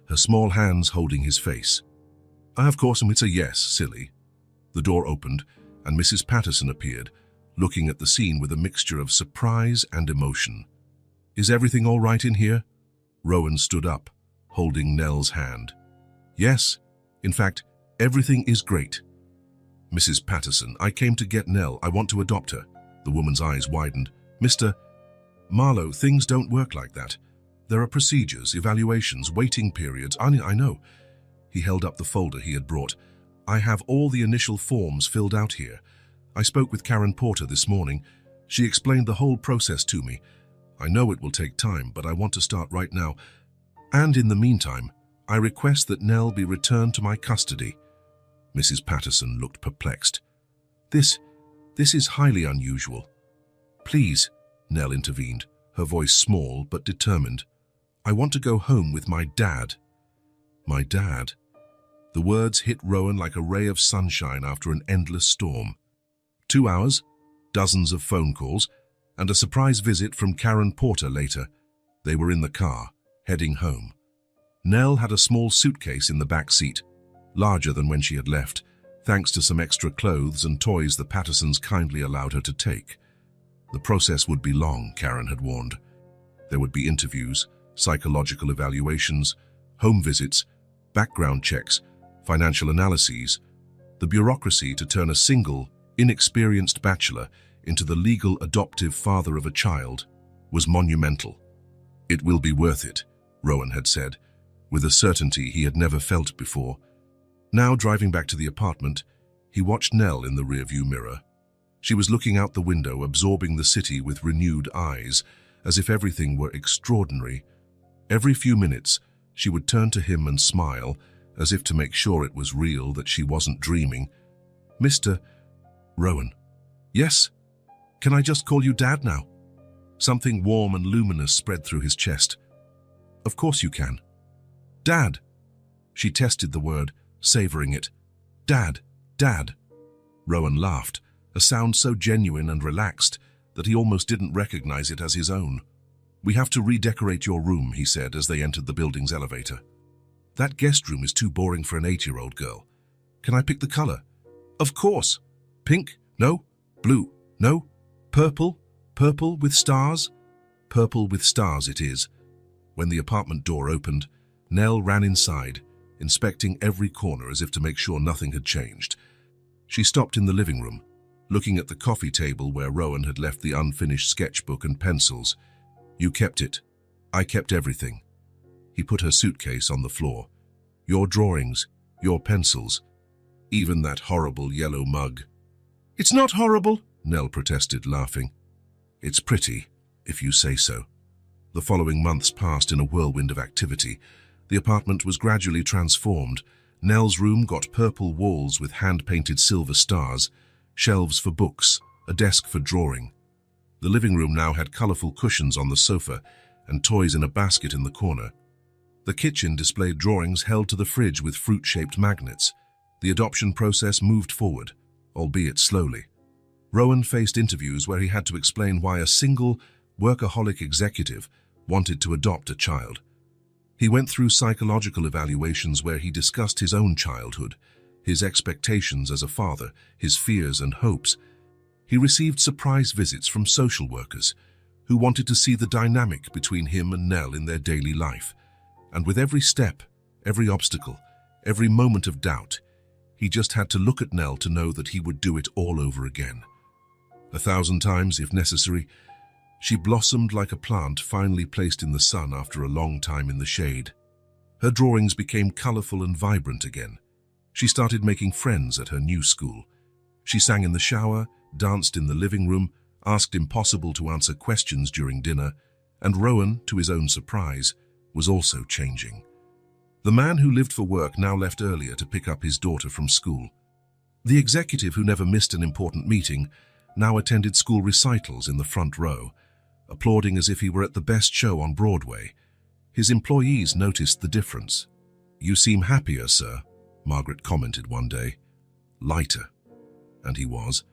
her small hands holding his face. "Of course, it's a yes, silly." The door opened, and Mrs. Patterson appeared, looking at the scene with a mixture of surprise and emotion. "Is everything all right in here?" Rowan stood up, holding Nell's hand. "Yes, in fact, everything is great." "Mrs. Patterson, I came to get Nell. I want to adopt her." The woman's eyes widened. "Mr. Marlowe, things don't work like that. There are procedures, evaluations, waiting periods. I know." He held up the folder he had brought. "I have all the initial forms filled out here. I spoke with Karen Porter this morning. She explained the whole process to me. I know it will take time, but I want to start right now. And in the meantime, I request that Nell be returned to my custody." Mrs. Patterson looked perplexed. This is highly unusual." "Please," Nell intervened, her voice small but determined. "I want to go home with my dad." "My dad?" The words hit Rowan like a ray of sunshine after an endless storm. 2 hours, dozens of phone calls, and a surprise visit from Karen Porter later. They were in the car, heading home. Nell had a small suitcase in the back seat, larger than when she had left, thanks to some extra clothes and toys the Pattersons kindly allowed her to take. The process would be long, Karen had warned. There would be interviews, psychological evaluations, home visits, background checks, financial analyses. The bureaucracy to turn a single, inexperienced bachelor into the legal adoptive father of a child was monumental. "It will be worth it," Rowan had said, with a certainty he had never felt before. Now, driving back to the apartment, he watched Nell in the rearview mirror. She was looking out the window, absorbing the city with renewed eyes, as if everything were extraordinary. Every few minutes, she would turn to him and smile, as if to make sure it was real, that she wasn't dreaming. "Mr. Rowan." "Yes? Can I just call you Dad now?" Something warm and luminous spread through his chest. "Of course you can." "Dad." She tested the word, savoring it. "Dad, Dad." Rowan laughed, a sound so genuine and relaxed that he almost didn't recognize it as his own. "We have to redecorate your room," he said as they entered the building's elevator. "That guest room is too boring for an 8-year-old girl. Can I pick the color?" "Of course." "Pink? No. Blue? No. Purple? Purple with stars?" "Purple with stars it is." When the apartment door opened, Nell ran inside, inspecting every corner as if to make sure nothing had changed. She stopped in the living room, looking at the coffee table where Rowan had left the unfinished sketchbook and pencils. "You kept it. I kept everything." He put her suitcase on the floor. "Your drawings, your pencils, even that horrible yellow mug." "It's not horrible," Nell protested, laughing. "It's pretty, if you say so." The following months passed in a whirlwind of activity. The apartment was gradually transformed. Nell's room got purple walls with hand-painted silver stars, shelves for books, a desk for drawing. The living room now had colorful cushions on the sofa and toys in a basket in the corner. The kitchen displayed drawings held to the fridge with fruit-shaped magnets. The adoption process moved forward, albeit slowly. Rowan faced interviews where he had to explain why a single, workaholic executive wanted to adopt a child. He went through psychological evaluations where he discussed his own childhood, his expectations as a father, his fears and hopes. He received surprise visits from social workers, who wanted to see the dynamic between him and Nell in their daily life. And with every step, every obstacle, every moment of doubt, he just had to look at Nell to know that he would do it all over again. 1,000 times, if necessary, she blossomed like a plant finally placed in the sun after a long time in the shade. Her drawings became colorful and vibrant again. She started making friends at her new school. She sang in the shower, danced in the living room, asked impossible to answer questions during dinner, and Rowan, to his own surprise, was also changing. The man who lived for work now left earlier to pick up his daughter from school. The executive who never missed an important meeting now attended school recitals in the front row, applauding as if he were at the best show on Broadway. His employees noticed the difference. "You seem happier, sir," Margaret commented one day. "Lighter." And he was.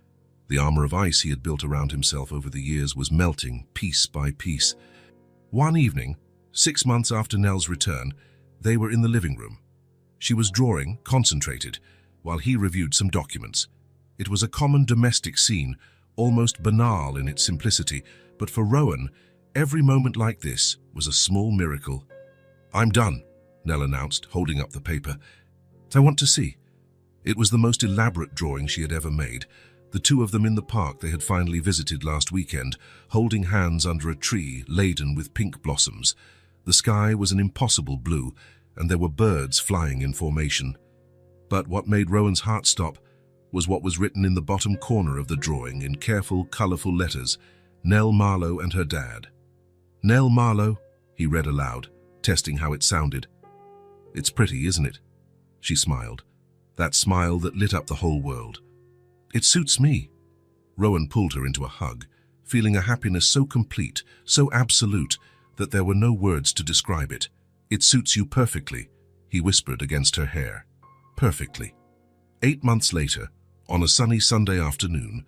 The armor of ice he had built around himself over the years was melting piece by piece. One evening, 6 months after Nell's return, they were in the living room. She was drawing, concentrated, while he reviewed some documents. It was a common domestic scene, almost banal in its simplicity, but for Rowan, every moment like this was a small miracle. "I'm done," Nell announced, holding up the paper. "I want to see." It was the most elaborate drawing she had ever made, the two of them in the park they had finally visited last weekend, holding hands under a tree laden with pink blossoms. The sky was an impossible blue, and there were birds flying in formation. But what made Rowan's heart stop was what was written in the bottom corner of the drawing in careful, colorful letters: "Nell Marlowe and her dad." "Nell Marlowe," he read aloud, testing how it sounded. "It's pretty, isn't it?" She smiled, that smile that lit up the whole world. "It suits me." Rowan pulled her into a hug, feeling a happiness so complete, so absolute, that there were no words to describe it. "It suits you perfectly," he whispered against her hair. "Perfectly." 8 months later, on a sunny Sunday afternoon,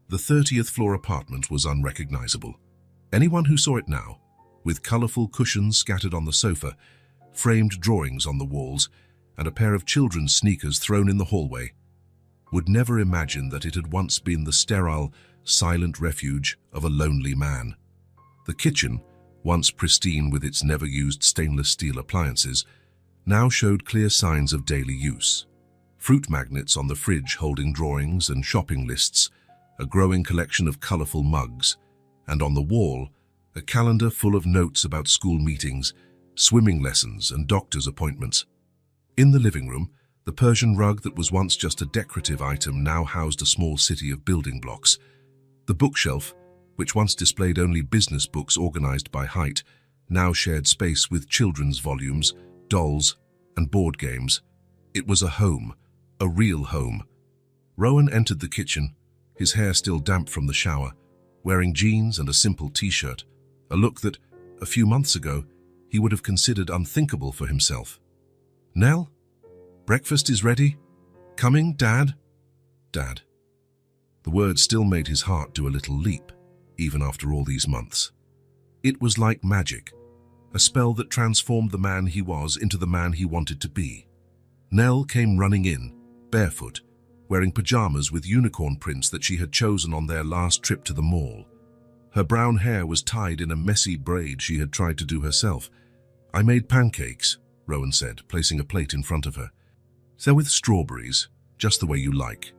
the 30th floor apartment was unrecognizable. Anyone who saw it now, with colorful cushions scattered on the sofa, framed drawings on the walls, and a pair of children's sneakers thrown in the hallway, would never imagine that it had once been the sterile, silent refuge of a lonely man. The kitchen, once pristine with its never-used stainless steel appliances, now showed clear signs of daily use. Fruit magnets on the fridge holding drawings and shopping lists, a growing collection of colorful mugs, and on the wall, a calendar full of notes about school meetings, swimming lessons, and doctor's appointments. In the living room, the Persian rug that was once just a decorative item now housed a small city of building blocks. The bookshelf, which once displayed only business books organized by height, now shared space with children's volumes, dolls, and board games. It was a home, a real home. Rowan entered the kitchen, his hair still damp from the shower, wearing jeans and a simple t-shirt, a look that, a few months ago, he would have considered unthinkable for himself. "Nell? Breakfast is ready? Coming, Dad?" "Dad." The word still made his heart do a little leap, even after all these months. It was like magic, a spell that transformed the man he was into the man he wanted to be. Nell came running in, barefoot, wearing pajamas with unicorn prints that she had chosen on their last trip to the mall. Her brown hair was tied in a messy braid she had tried to do herself. "I made pancakes," Rowan said, placing a plate in front of her. "They're with strawberries, just the way you like."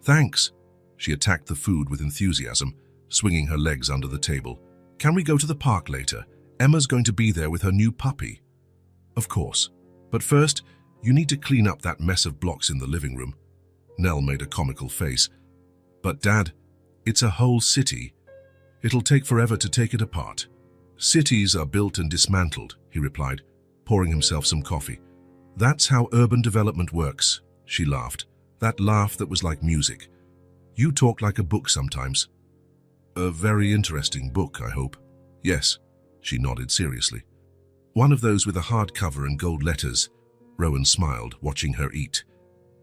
"Thanks." She attacked the food with enthusiasm, swinging her legs under the table. "Can we go to the park later? Emma's going to be there with her new puppy." "Of course. But first, you need to clean up that mess of blocks in the living room." Nell made a comical face. "But Dad, it's a whole city. It'll take forever to take it apart." "Cities are built and dismantled," he replied, pouring himself some coffee. "That's how urban development works," she laughed, that laugh that was like music. "You talk like a book sometimes." "A very interesting book, I hope." "Yes," she nodded seriously. "One of those with a hardcover and gold letters." Rowan smiled, watching her eat.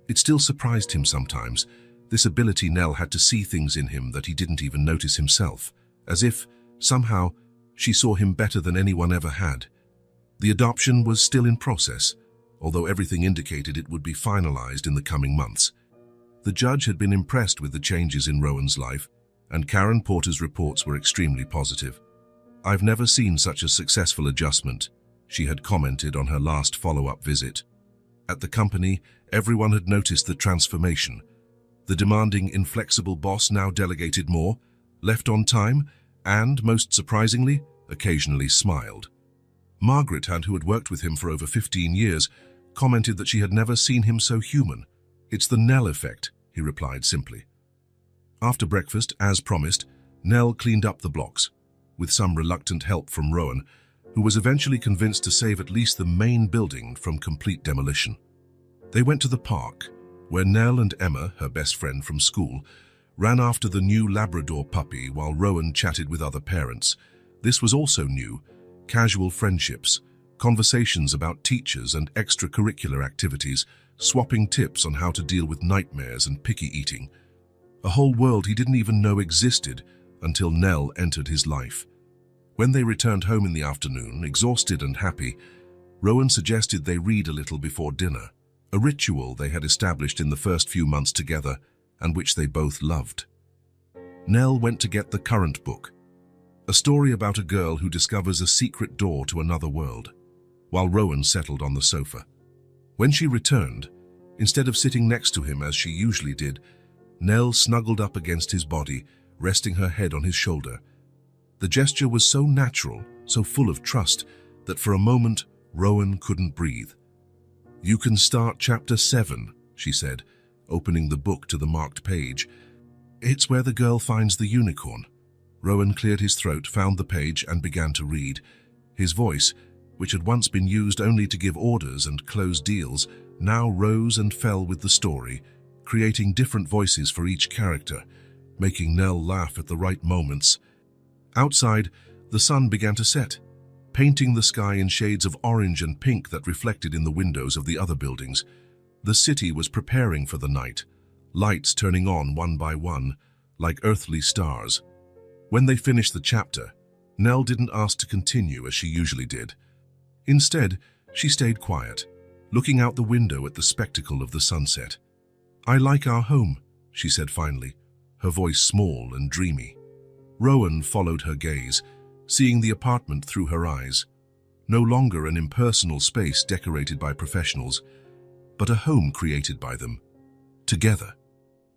It still surprised him sometimes, this ability Nell had to see things in him that he didn't even notice himself, as if, somehow, she saw him better than anyone ever had. The adoption was still in process, although everything indicated it would be finalized in the coming months. The judge had been impressed with the changes in Rowan's life, and Karen Porter's reports were extremely positive. "I've never seen such a successful adjustment," she had commented on her last follow-up visit. At the company, everyone had noticed the transformation. The demanding, inflexible boss now delegated more, left on time, and, most surprisingly, occasionally smiled. Margaret, who had worked with him for over 15 years, commented that she had never seen him so human. "It's the Nell effect," he replied simply. After breakfast, as promised, Nell cleaned up the blocks, with some reluctant help from Rowan, who was eventually convinced to save at least the main building from complete demolition. They went to the park, where Nell and Emma, her best friend from school, ran after the new Labrador puppy while Rowan chatted with other parents. This was also new: casual friendships, conversations about teachers and extracurricular activities, swapping tips on how to deal with nightmares and picky eating. A whole world he didn't even know existed until Nell entered his life. When they returned home in the afternoon, exhausted and happy, Rowan suggested they read a little before dinner, a ritual they had established in the first few months together and which they both loved. Nell went to get the current book, a story about a girl who discovers a secret door to another world, while Rowan settled on the sofa. When she returned, instead of sitting next to him as she usually did, Nell snuggled up against his body, resting her head on his shoulder. The gesture was so natural, so full of trust, that for a moment Rowan couldn't breathe. "You can start chapter 7, she said, opening the book to the marked page. "It's where the girl finds the unicorn." Rowan cleared his throat, found the page, and began to read. His voice, which had once been used only to give orders and close deals, now rose and fell with the story, creating different voices for each character, making Nell laugh at the right moments. Outside, the sun began to set, painting the sky in shades of orange and pink that reflected in the windows of the other buildings. The city was preparing for the night, lights turning on one by one, like earthly stars. When they finished the chapter, Nell didn't ask to continue as she usually did. Instead, she stayed quiet, looking out the window at the spectacle of the sunset. "I like our home," she said finally, her voice small and dreamy. Rowan followed her gaze, seeing the apartment through her eyes. No longer an impersonal space decorated by professionals, but a home created by them, together.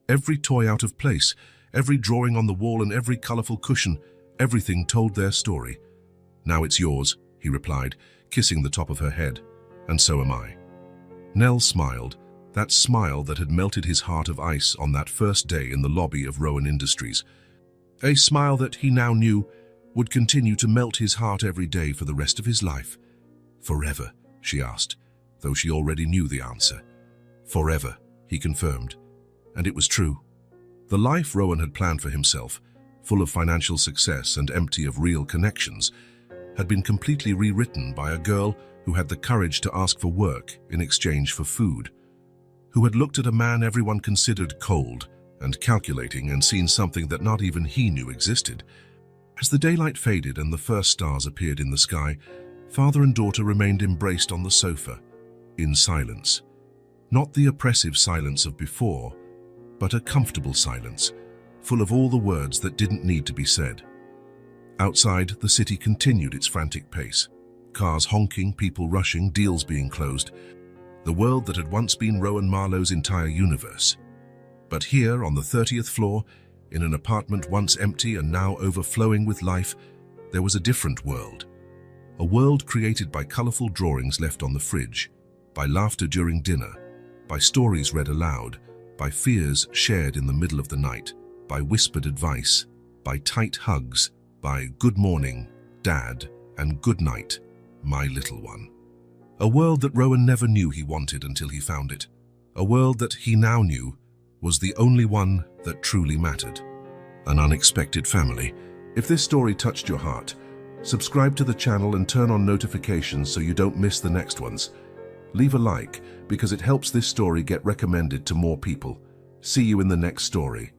Every toy out of place, every drawing on the wall and every colorful cushion, everything told their story. "Now it's yours," he replied, kissing the top of her head. "And so am I." Nell smiled, that smile that had melted his heart of ice on that first day in the lobby of Rowan Industries. A smile that he now knew would continue to melt his heart every day for the rest of his life. "Forever?" she asked, though she already knew the answer. "Forever," he confirmed. And it was true. The life Rowan had planned for himself, full of financial success and empty of real connections, had been completely rewritten by a girl who had the courage to ask for work in exchange for food, who had looked at a man everyone considered cold and calculating and seen something that not even he knew existed. As the daylight faded and the first stars appeared in the sky, father and daughter remained embraced on the sofa, in silence. Not the oppressive silence of before, but a comfortable silence, full of all the words that didn't need to be said. Outside, the city continued its frantic pace. Cars honking, people rushing, deals being closed. The world that had once been Rowan Marlowe's entire universe. But here, on the 30th floor, in an apartment once empty and now overflowing with life, there was a different world. A world created by colorful drawings left on the fridge, by laughter during dinner, by stories read aloud, by fears shared in the middle of the night, by whispered advice, by tight hugs, by "Good morning, Dad," and "Good night, my little one." A world that Rowan never knew he wanted until he found it. A world that he now knew was the only one that truly mattered. An unexpected family. If this story touched your heart, subscribe to the channel and turn on notifications so you don't miss the next ones. Leave a like because it helps this story get recommended to more people. See you in the next story.